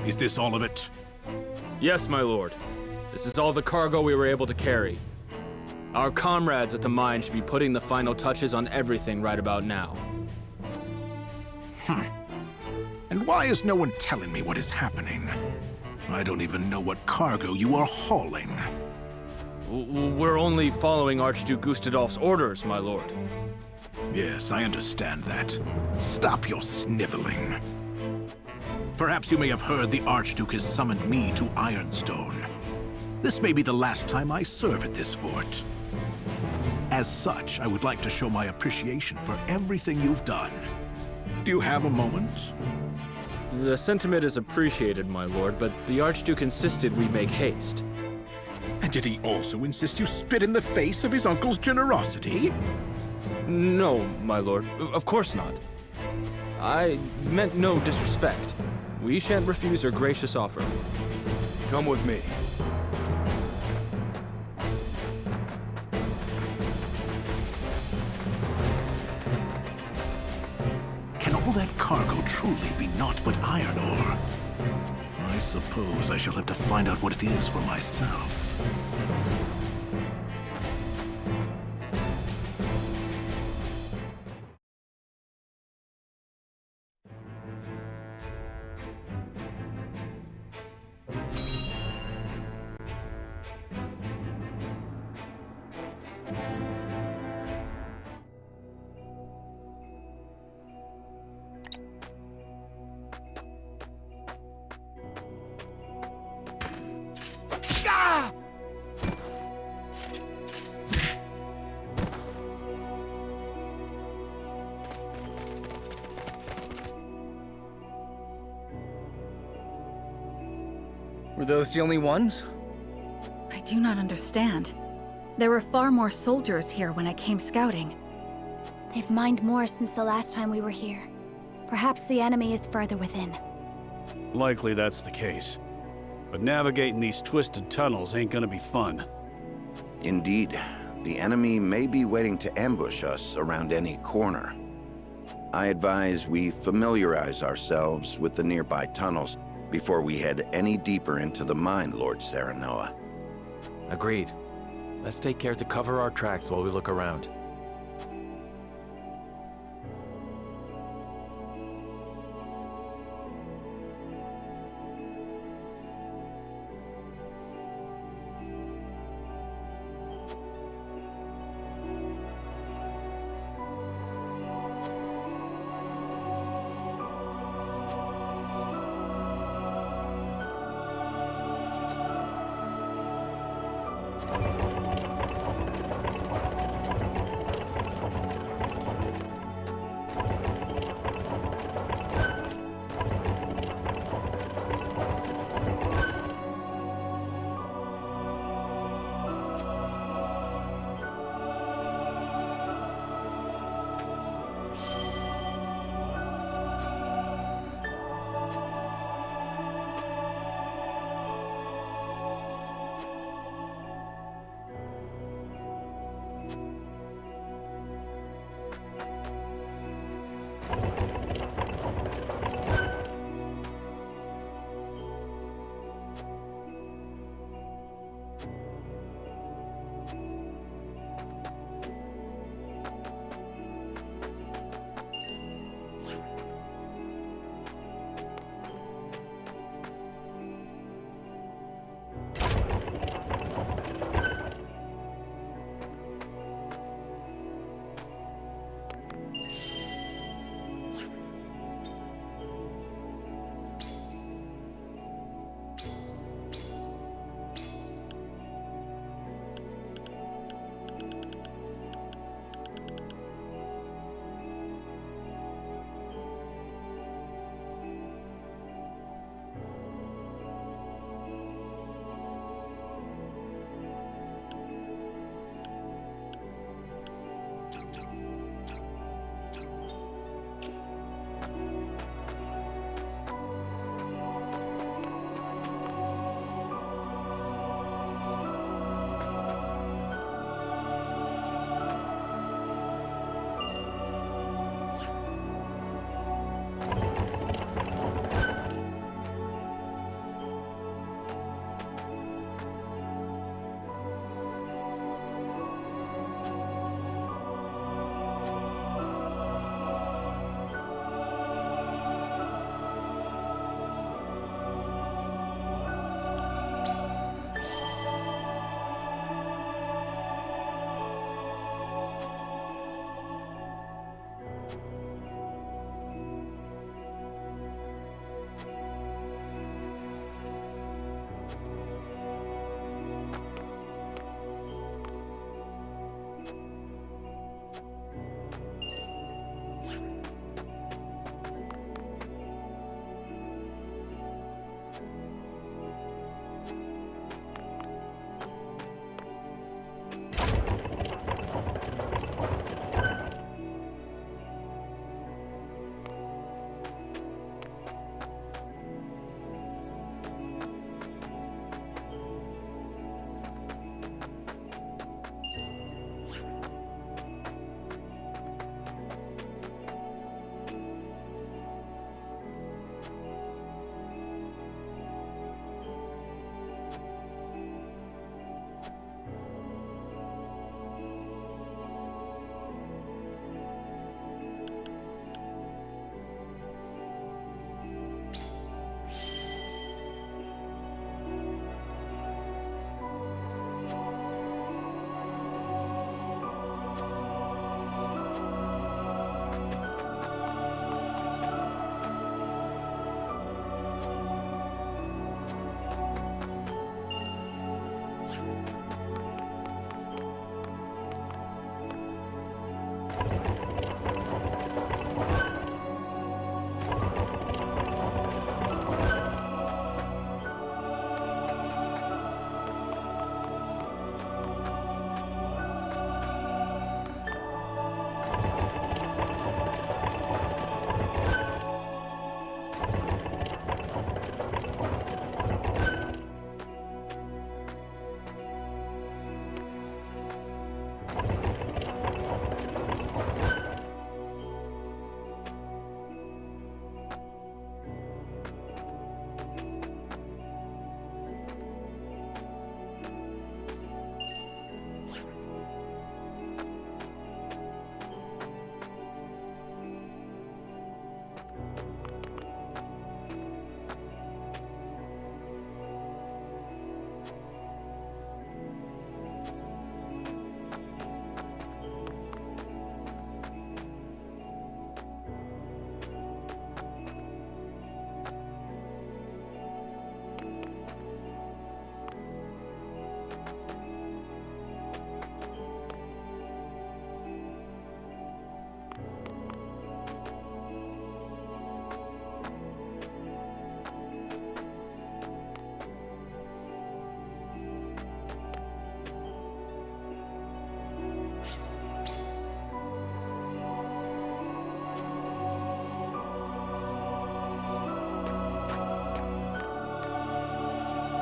Is this all of it? Yes, my lord. This is all the cargo we were able to carry. Our comrades at the mine should be putting the final touches on everything right about now. And why is no one telling me what is happening? I don't even know what cargo you are hauling. We're only following Archduke Gustadolf's orders, my lord. Yes, I understand that. Stop your sniveling. Perhaps you may have heard the Archduke has summoned me to Ironstone. This may be the last time I serve at this fort. As such, I would like to show my appreciation for everything you've done. Do you have a moment? The sentiment is appreciated, my lord, but the Archduke insisted we make haste. And did he also insist you spit in the face of his uncle's generosity? No, my lord. Of course not. I meant no disrespect. We shan't refuse your gracious offer. Come with me. Can all that cargo truly be naught but iron ore? I suppose I shall have to find out what it is for myself. Were those the only ones? I do not understand. There were far more soldiers here when I came scouting. They've mined more since the last time we were here. Perhaps the enemy is further within. Likely that's the case. But navigating these twisted tunnels ain't gonna be fun. Indeed, the enemy may be waiting to ambush us around any corner. I advise we familiarize ourselves with the nearby tunnels before we head any deeper into the mine, Lord Serenoa. Agreed. Let's take care to cover our tracks while we look around.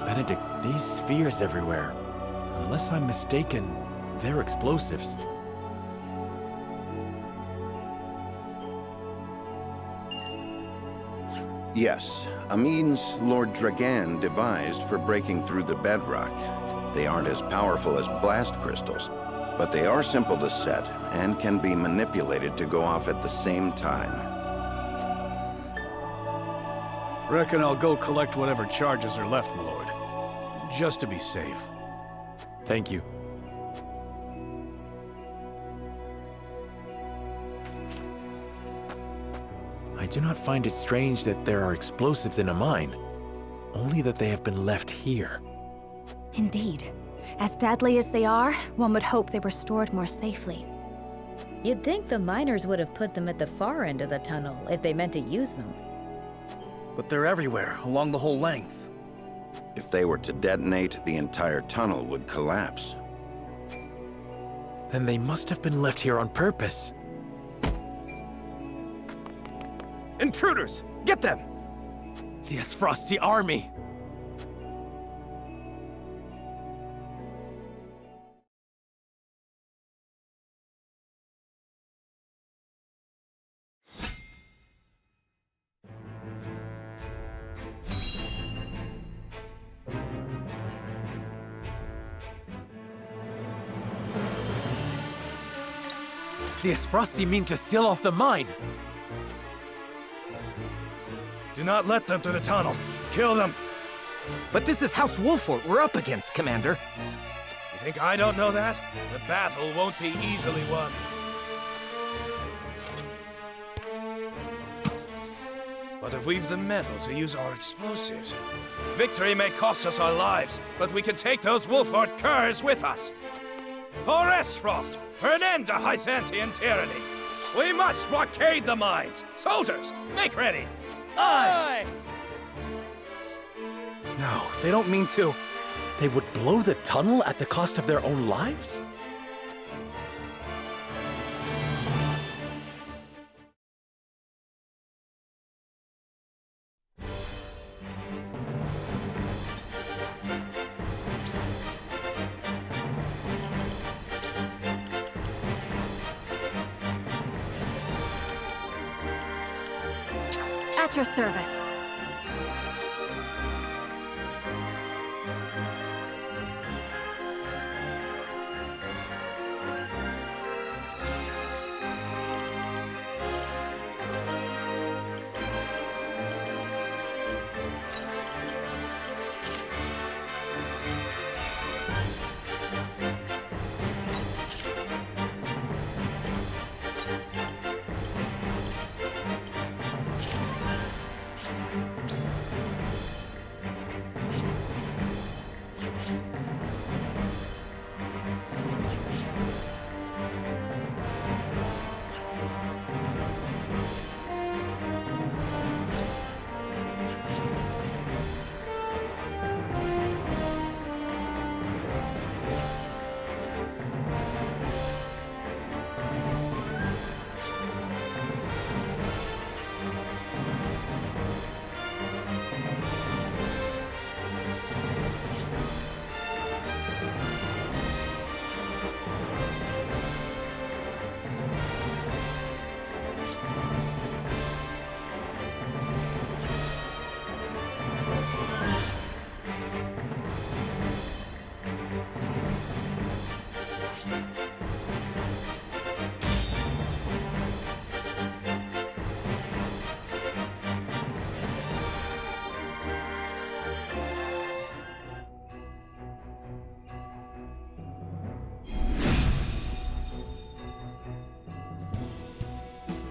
Benedict, these spheres everywhere. Unless I'm mistaken, they're explosives. Yes, a means Lord Dragan devised for breaking through the bedrock. They aren't as powerful as blast crystals, but they are simple to set and can be manipulated to go off at the same time. Reckon I'll go collect whatever charges are left, my lord. Just to be safe. Thank you. I do not find it strange that there are explosives in a mine, only that they have been left here. Indeed. As deadly as they are, one would hope they were stored more safely. You'd think the miners would have put them at the far end of the tunnel if they meant to use them. But they're everywhere, along the whole length. If they were to detonate, the entire tunnel would collapse. Then they must have been left here on purpose. Intruders! Get them! The Frosty army! The Frosty mean to seal off the mine! Do not let them through the tunnel. Kill them. But this is House Wolfort we're up against, Commander. You think I don't know that? The battle won't be easily won. But if we've the metal to use our explosives, victory may cost us our lives, but we can take those Wolfort curs with us. For Esfrost, for an end to Hysantian tyranny. We must blockade the mines. Soldiers, make ready. Aye! No, they don't mean to. They would blow the tunnel at the cost of their own lives? At your service.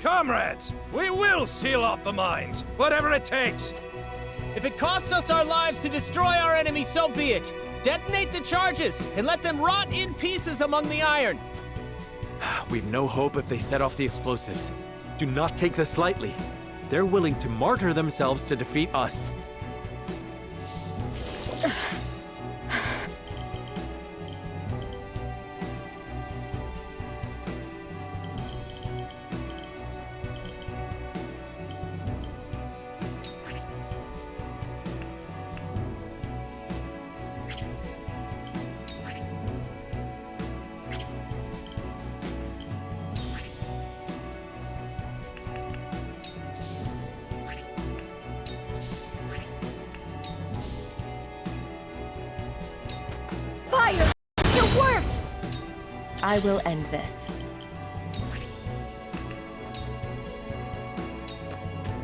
Comrades, we will seal off the mines, whatever it takes. If it costs us our lives to destroy our enemy, so be it. Detonate the charges and let them rot in pieces among the iron. We've no hope if they set off the explosives. Do not take this lightly. They're willing to martyr themselves to defeat us. I will end this.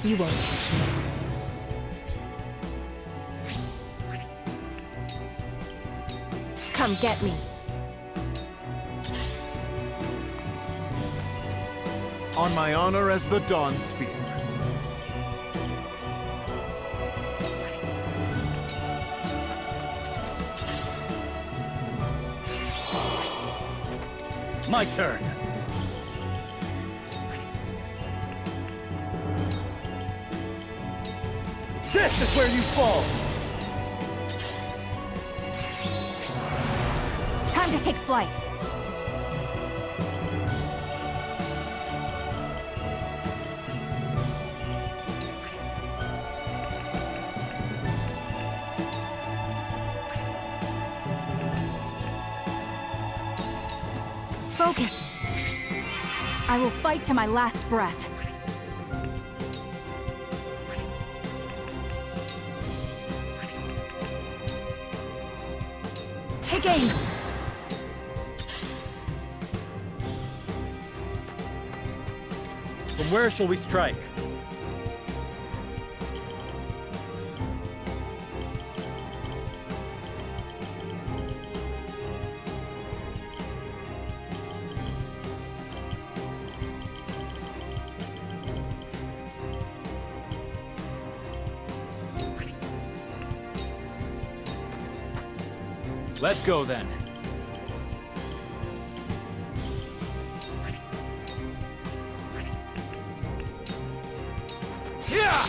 You won't catch me. Come get me. On my honor as the Dawn Spear. My turn. This is where you fall. Time to take flight. Focus. I will fight to my last breath. Take aim. From where shall we strike? Let's go then. Yeah!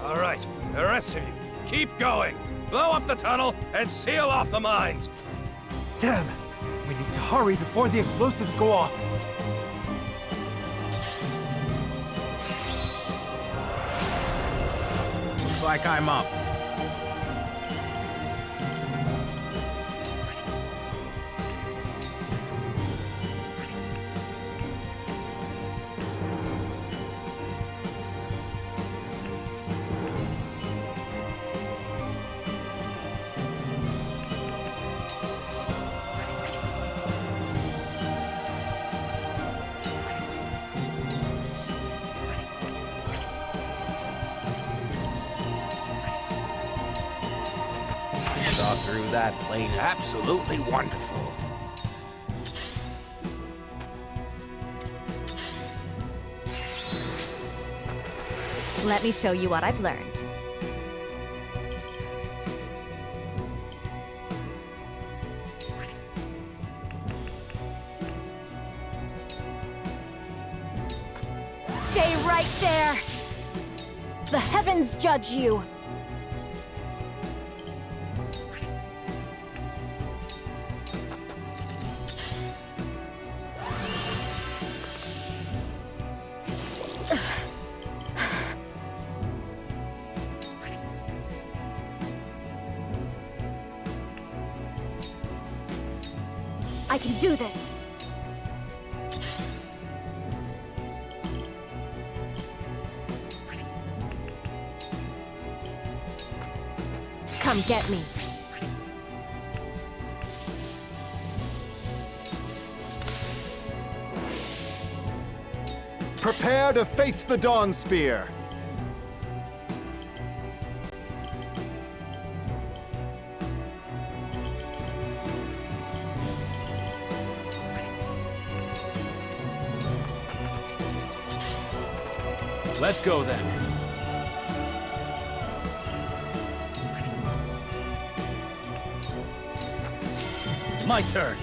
All right, the rest of you, keep going. Blow up the tunnel and seal off the mines. Damn! We need to hurry before the explosives go off. Looks like I'm up. Through that plane absolutely wonderful. Let me show you what I've learned. Stay right there! The heavens judge you! I can do this! Come get me. Prepare to face the Dawn Spear. Let's go then. My turn.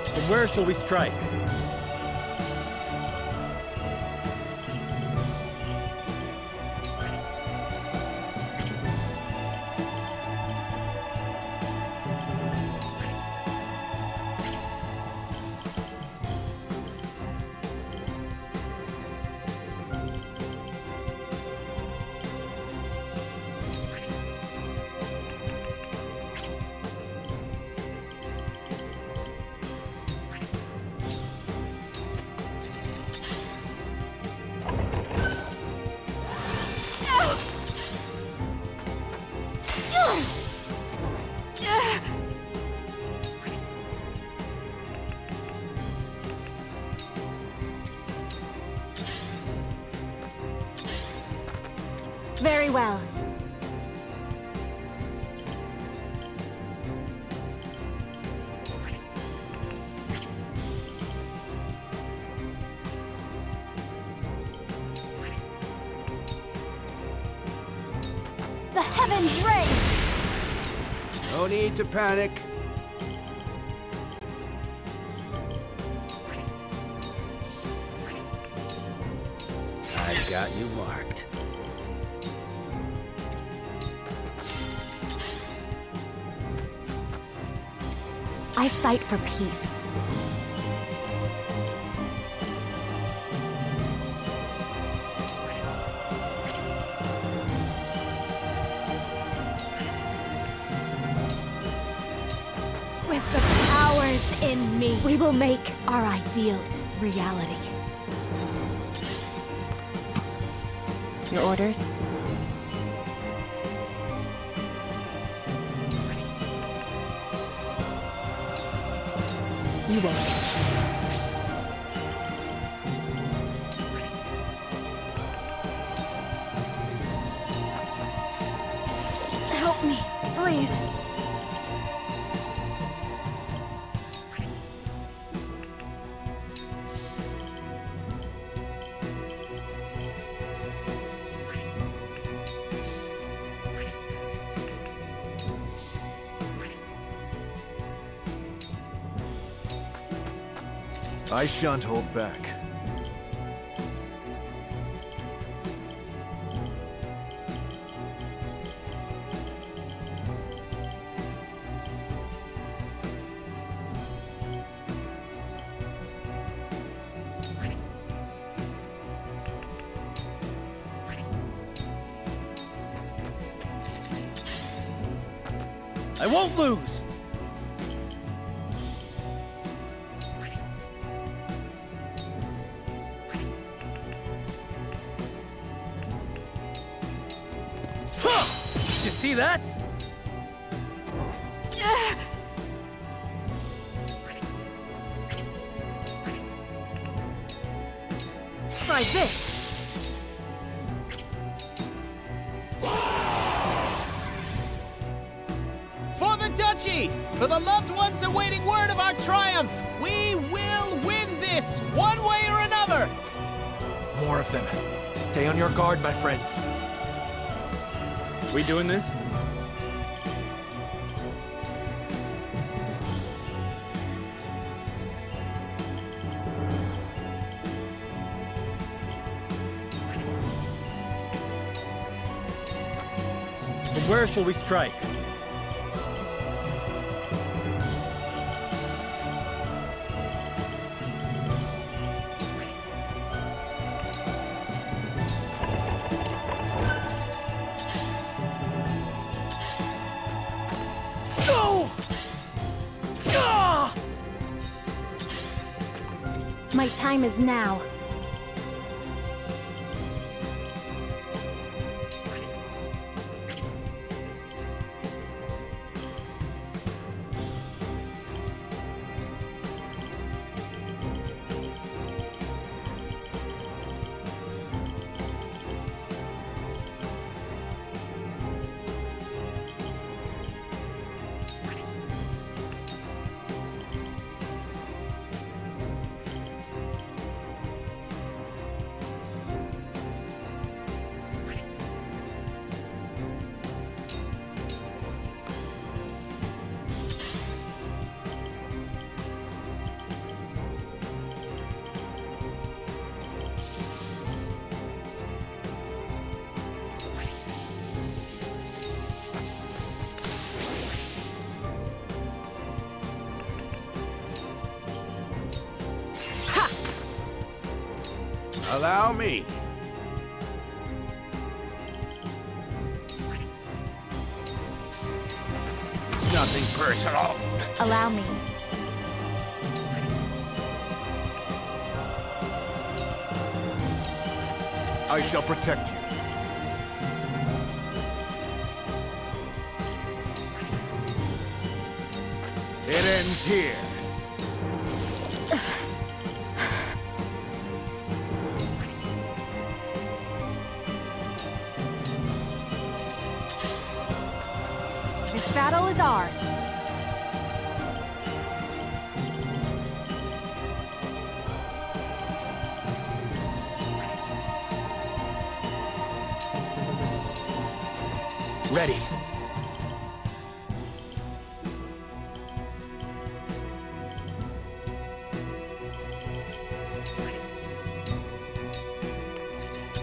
From where shall we strike? Very well. The heavens raise! No need to panic. I've got you marked. I fight for peace. With the powers in me, we will make our ideals reality. Your orders? You won't. Help me, please. I shan't hold back. I won't lose! Did you see that? Try this! For the Duchy! For the loved ones awaiting word of our triumph! We will win this, one way or another! More of them. Stay on your guard, my friends. We doing this? From where shall we strike? My time is now. Allow me. It's nothing personal. Allow me. I shall protect you. It ends here. cars. Ready.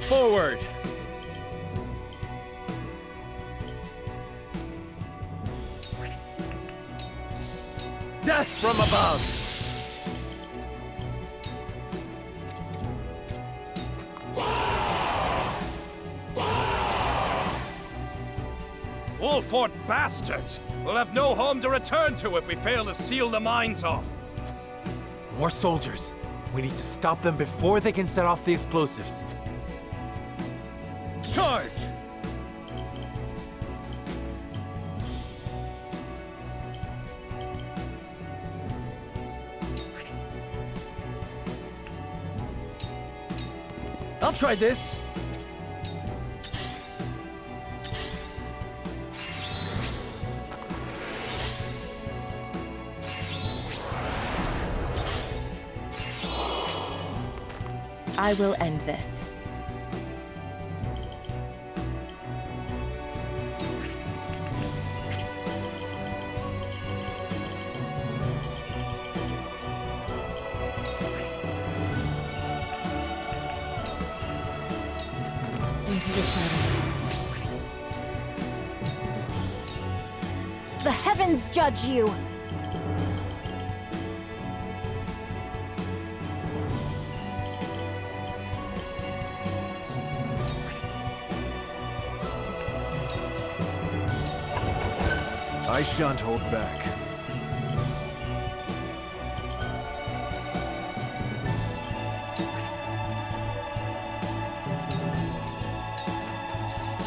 Forward! Death from above! Wolfort bastards! We'll have no home to return to if we fail to seal the mines off. More soldiers. We need to stop them before they can set off the explosives. Charge! I'll try this. I will end this. Into the shadows. The heavens judge you! I shan't hold back.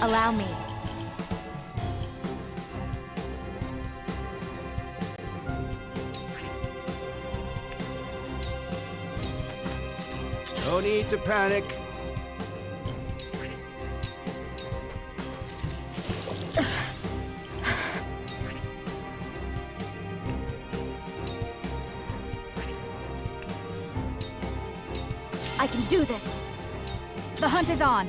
Allow me. No need to panic. I can do this! The hunt is on!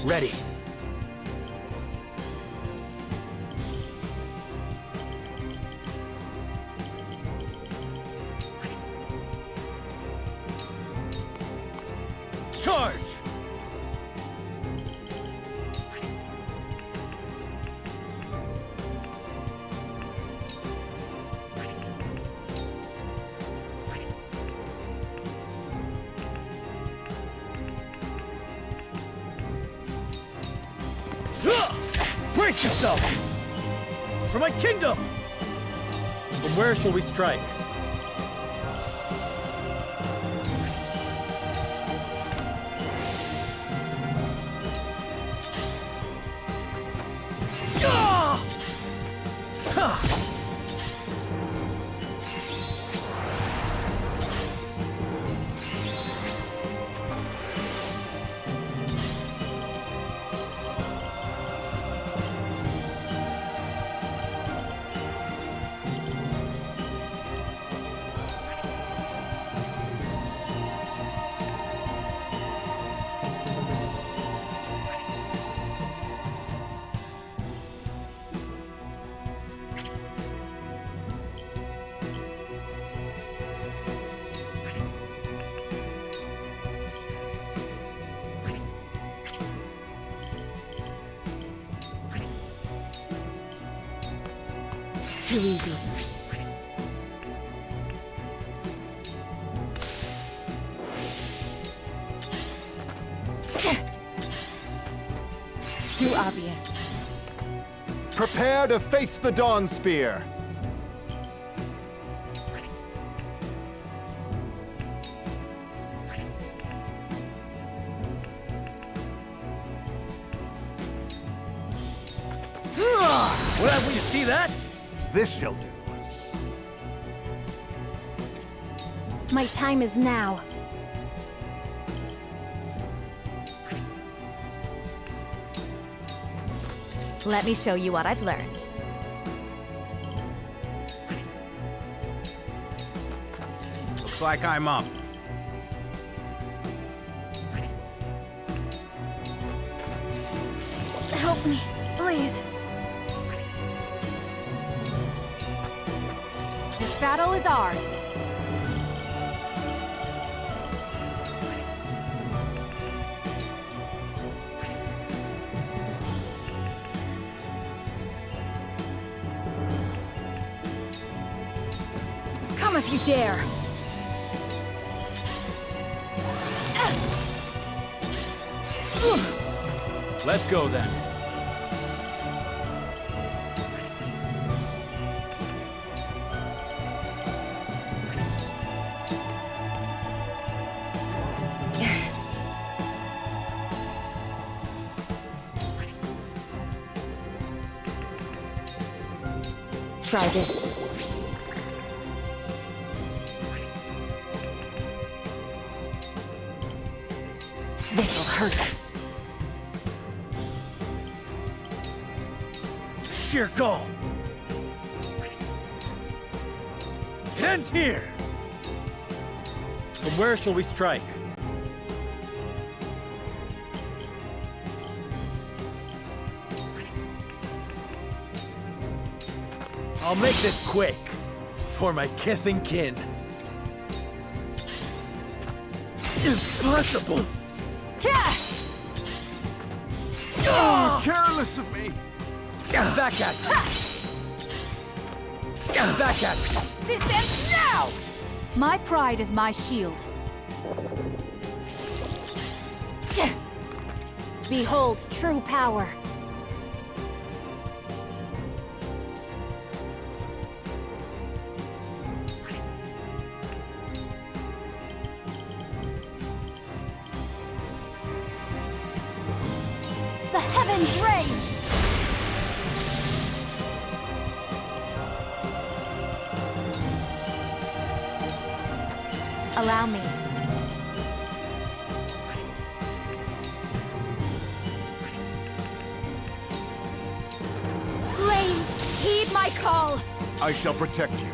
Ready. Charge! Brace yourself! For my kingdom! From where shall we strike? Too easy. Too obvious. Prepare to face the Dawn Spear. Will you see that? This shall do. My time is now. Let me show you what I've learned. Looks like I'm up. Help me, please. This battle is ours. Come if you dare. Let's go then. Try this. This'll hurt. Sheer goal. It ends here. From where shall we strike? I'll make this quick. For my kith and kin. Impossible! Oh, careless of me! Back at you! Back at you! This ends now! My pride is my shield. Behold true power. The heavens rage! Allow me. Flames, heed my call! I shall protect you.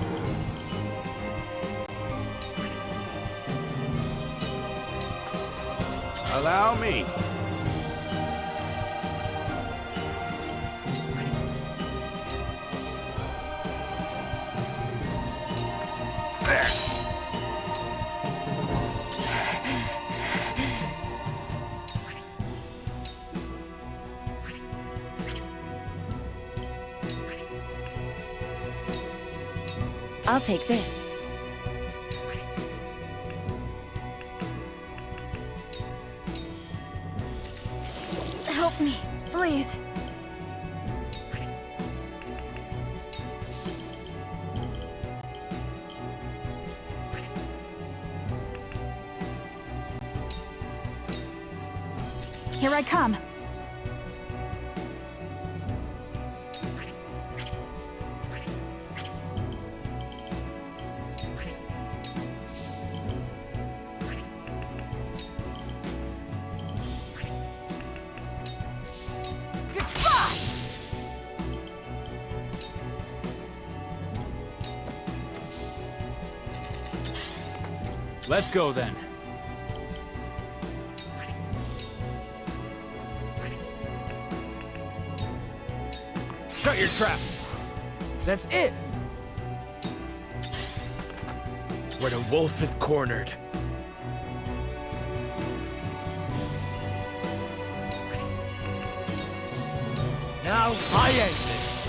Allow me. I'll take this. Help me, please. Here I come. Let's go then. Shut your trap! That's it! When a wolf is cornered. Now I end this!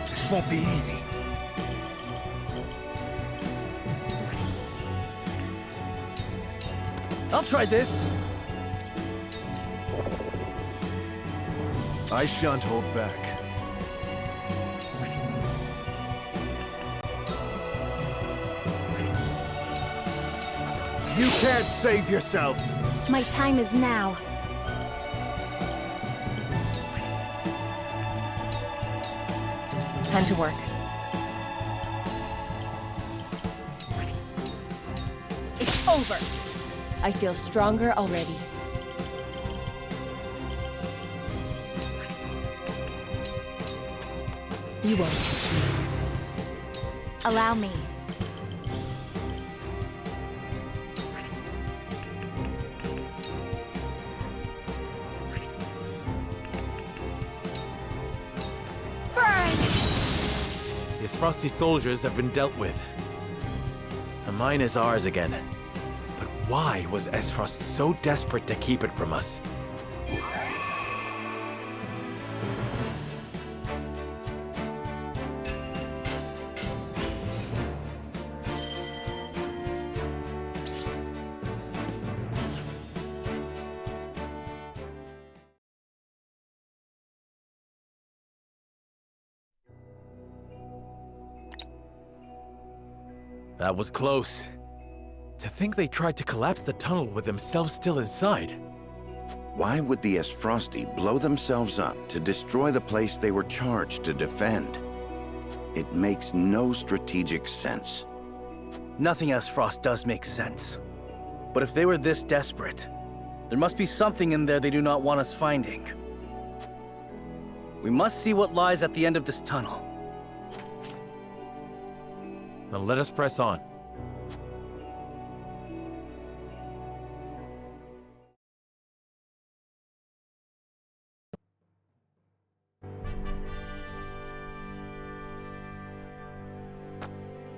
This won't be easy. I'll try this. I shan't hold back. You can't save yourself! My time is now. Time to work. over. I feel stronger already. You won't catch me. Allow me. These frosty soldiers have been dealt with. The mine is ours again. But why was Esfrost so desperate to keep it from us? That was close. To think they tried to collapse the tunnel with themselves still inside. Why would the Esfrosti blow themselves up to destroy the place they were charged to defend? It makes no strategic sense. Nothing Esfrost does make sense. But if they were this desperate, there must be something in there they do not want us finding. We must see what lies at the end of this tunnel. Now let us press on.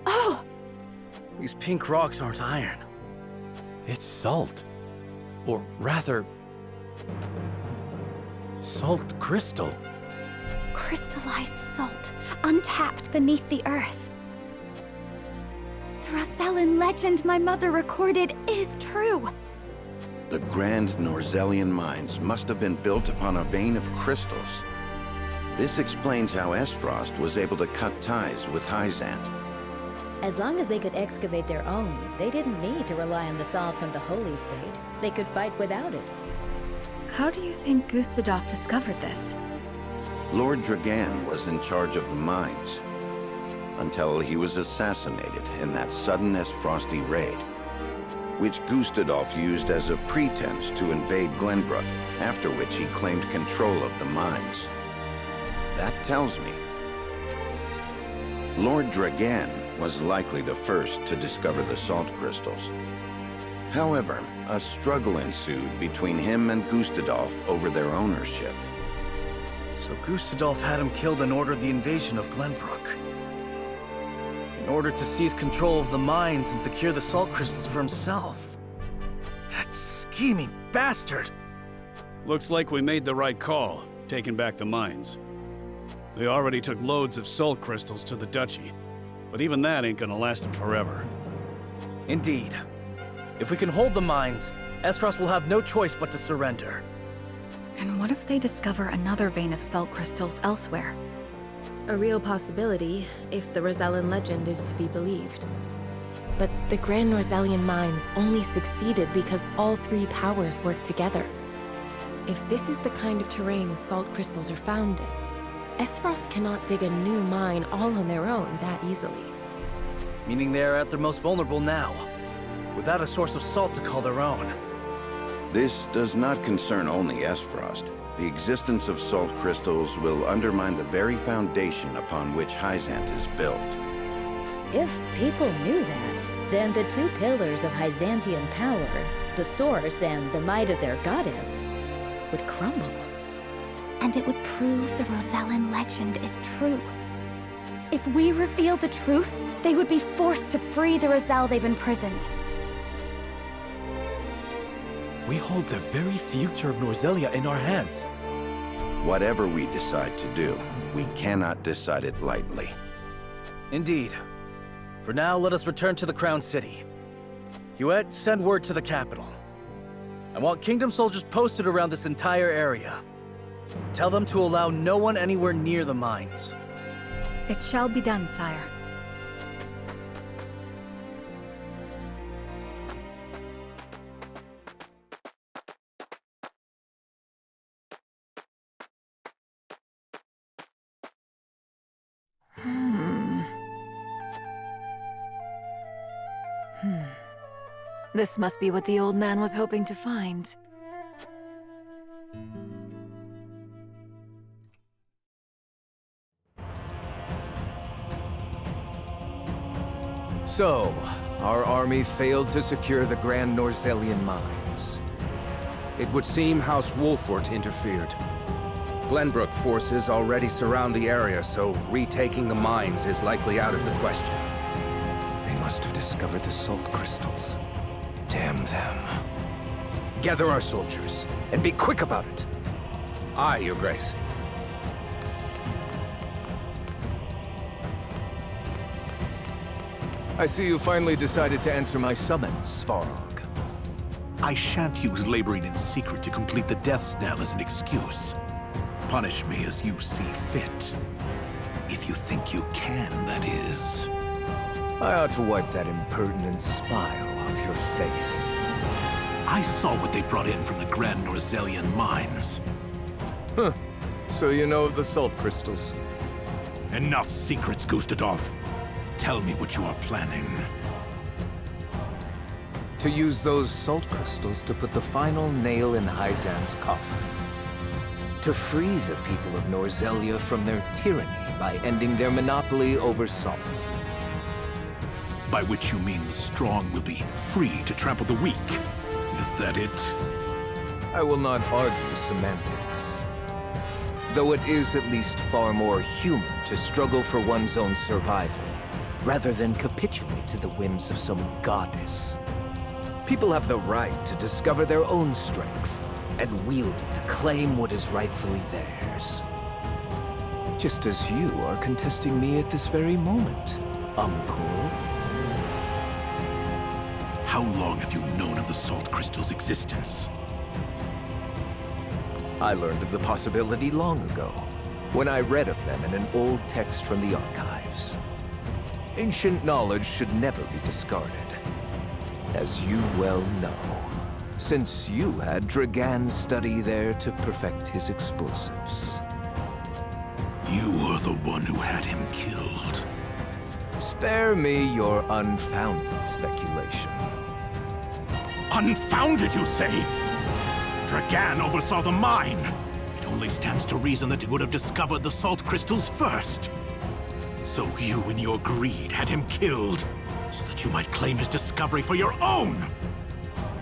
Oh! These pink rocks aren't iron. It's salt. Or rather, salt crystal. Crystallized salt, untapped beneath the earth. The Rosellan legend my mother recorded is true. The grand Norzellian mines must have been built upon a vein of crystals. This explains how Esfrost was able to cut ties with Hyzant. As long as they could excavate their own, they didn't need to rely on the salt from the Holy State. They could fight without it. How do you think Gustadolf discovered this? Lord Dragan was in charge of the mines, until he was assassinated in that sudden Esfrosti raid, which Gustadolf used as a pretense to invade Glenbrook, after which he claimed control of the mines. That tells me Lord Dragan was likely the first to discover the salt crystals. However, a struggle ensued between him and Gustadolf over their ownership. So Gustadolf had him killed and ordered the invasion of Glenbrook. In order to seize control of the mines and secure the salt crystals for himself. That scheming bastard! Looks like we made the right call, taking back the mines. They already took loads of salt crystals to the Duchy, but even that ain't gonna last them forever. Indeed. If we can hold the mines, Esfrost will have no choice but to surrender. And what if they discover another vein of salt crystals elsewhere? A real possibility, if the Rosellan legend is to be believed. But the Grand Norzellian mines only succeeded because all three powers worked together. If this is the kind of terrain salt crystals are found in, Esfrost cannot dig a new mine all on their own that easily. Meaning they are at their most vulnerable now, without a source of salt to call their own. This does not concern only Esfrost. The existence of salt crystals will undermine the very foundation upon which Hyzant is built. If people knew that, then the two pillars of Hyzantian power, the source and the might of their goddess, would crumble. And it would prove the Rosellan legend is true. If we reveal the truth, they would be forced to free the Roselle they've imprisoned. We hold the very future of Norzelia in our hands. Whatever we decide to do, we cannot decide it lightly. Indeed. For now, let us return to the Crown City. Huet, send word to the capital. I want Kingdom soldiers posted around this entire area. Tell them to allow no one anywhere near the mines. It shall be done, sire. This must be what the old man was hoping to find. So, our army failed to secure the Grand Norzelian mines. It would seem House Wolfort interfered. Glenbrook forces already surround the area, so retaking the mines is likely out of the question. They must have discovered the salt crystals. Damn them. Gather our soldiers, and be quick about it. Aye, Your Grace. I see you finally decided to answer my summons, Svarog. I shan't use laboring in secret to complete the death knell as an excuse. Punish me as you see fit. If you think you can, that is. I ought to wipe that impertinent smile off your face. I saw what they brought in from the Grand Norzelian mines. Huh. So you know of the salt crystals? Enough secrets, Gustadolf. Tell me what you are planning. To use those salt crystals to put the final nail in Hyzan's coffin. To free the people of Norzelia from their tyranny by ending their monopoly over salt. By which you mean the strong will be free to trample the weak. Is that it? I will not argue semantics. Though it is at least far more human to struggle for one's own survival, rather than capitulate to the whims of some goddess. People have the right to discover their own strength, and wield it to claim what is rightfully theirs. Just as you are contesting me at this very moment, Uncle. How long have you known of the salt crystal's existence? I learned of the possibility long ago, when I read of them in an old text from the archives. Ancient knowledge should never be discarded, as you well know, since you had Dragan study there to perfect his explosives. You are the one who had him killed. Spare me your unfounded speculation. Unfounded, you say? Dragan oversaw the mine. It only stands to reason that he would have discovered the salt crystals first. So you, in your greed, had him killed, so that you might claim his discovery for your own!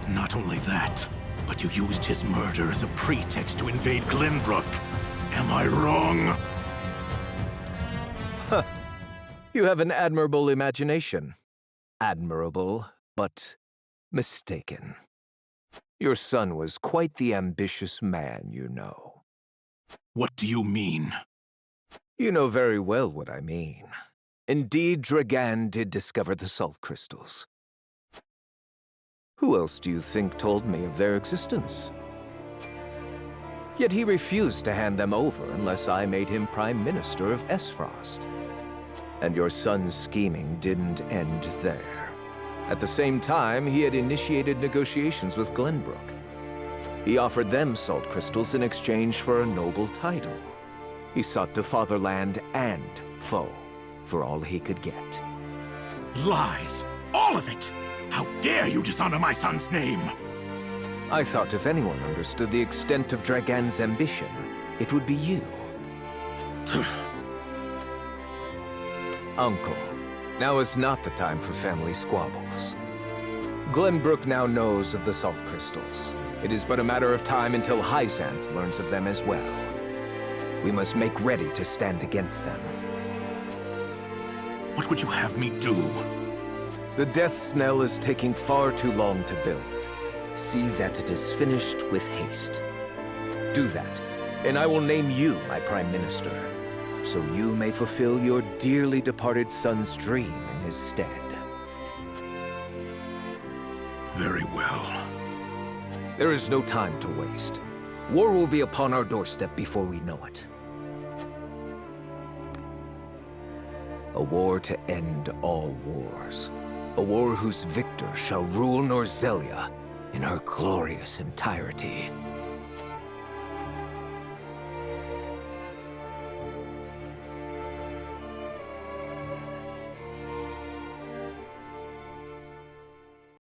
Not only that, but you used his murder as a pretext to invade Glenbrook. Am I wrong? Huh. You have an admirable imagination. Admirable, but mistaken. Your son was quite the ambitious man, you know. What do you mean? You know very well what I mean. Indeed, Dragan did discover the salt crystals. Who else do you think told me of their existence? Yet he refused to hand them over unless I made him Prime Minister of Esfrost. And your son's scheming didn't end there. At the same time, he had initiated negotiations with Glenbrook. He offered them salt crystals in exchange for a noble title. He sought to fatherland and foe for all he could get. Lies! All of it! How dare you dishonor my son's name! I thought if anyone understood the extent of Dragan's ambition, it would be you. Uncle, now is not the time for family squabbles. Glenbrook now knows of the salt crystals. It is but a matter of time until Hyzant learns of them as well. We must make ready to stand against them. What would you have me do? The death knell is taking far too long to build. See that it is finished with haste. Do that, and I will name you my Prime Minister, so you may fulfill your dearly departed son's dream in his stead. Very well. There is no time to waste. War will be upon our doorstep before we know it. A war to end all wars. A war whose victor shall rule Norzelia in her glorious entirety.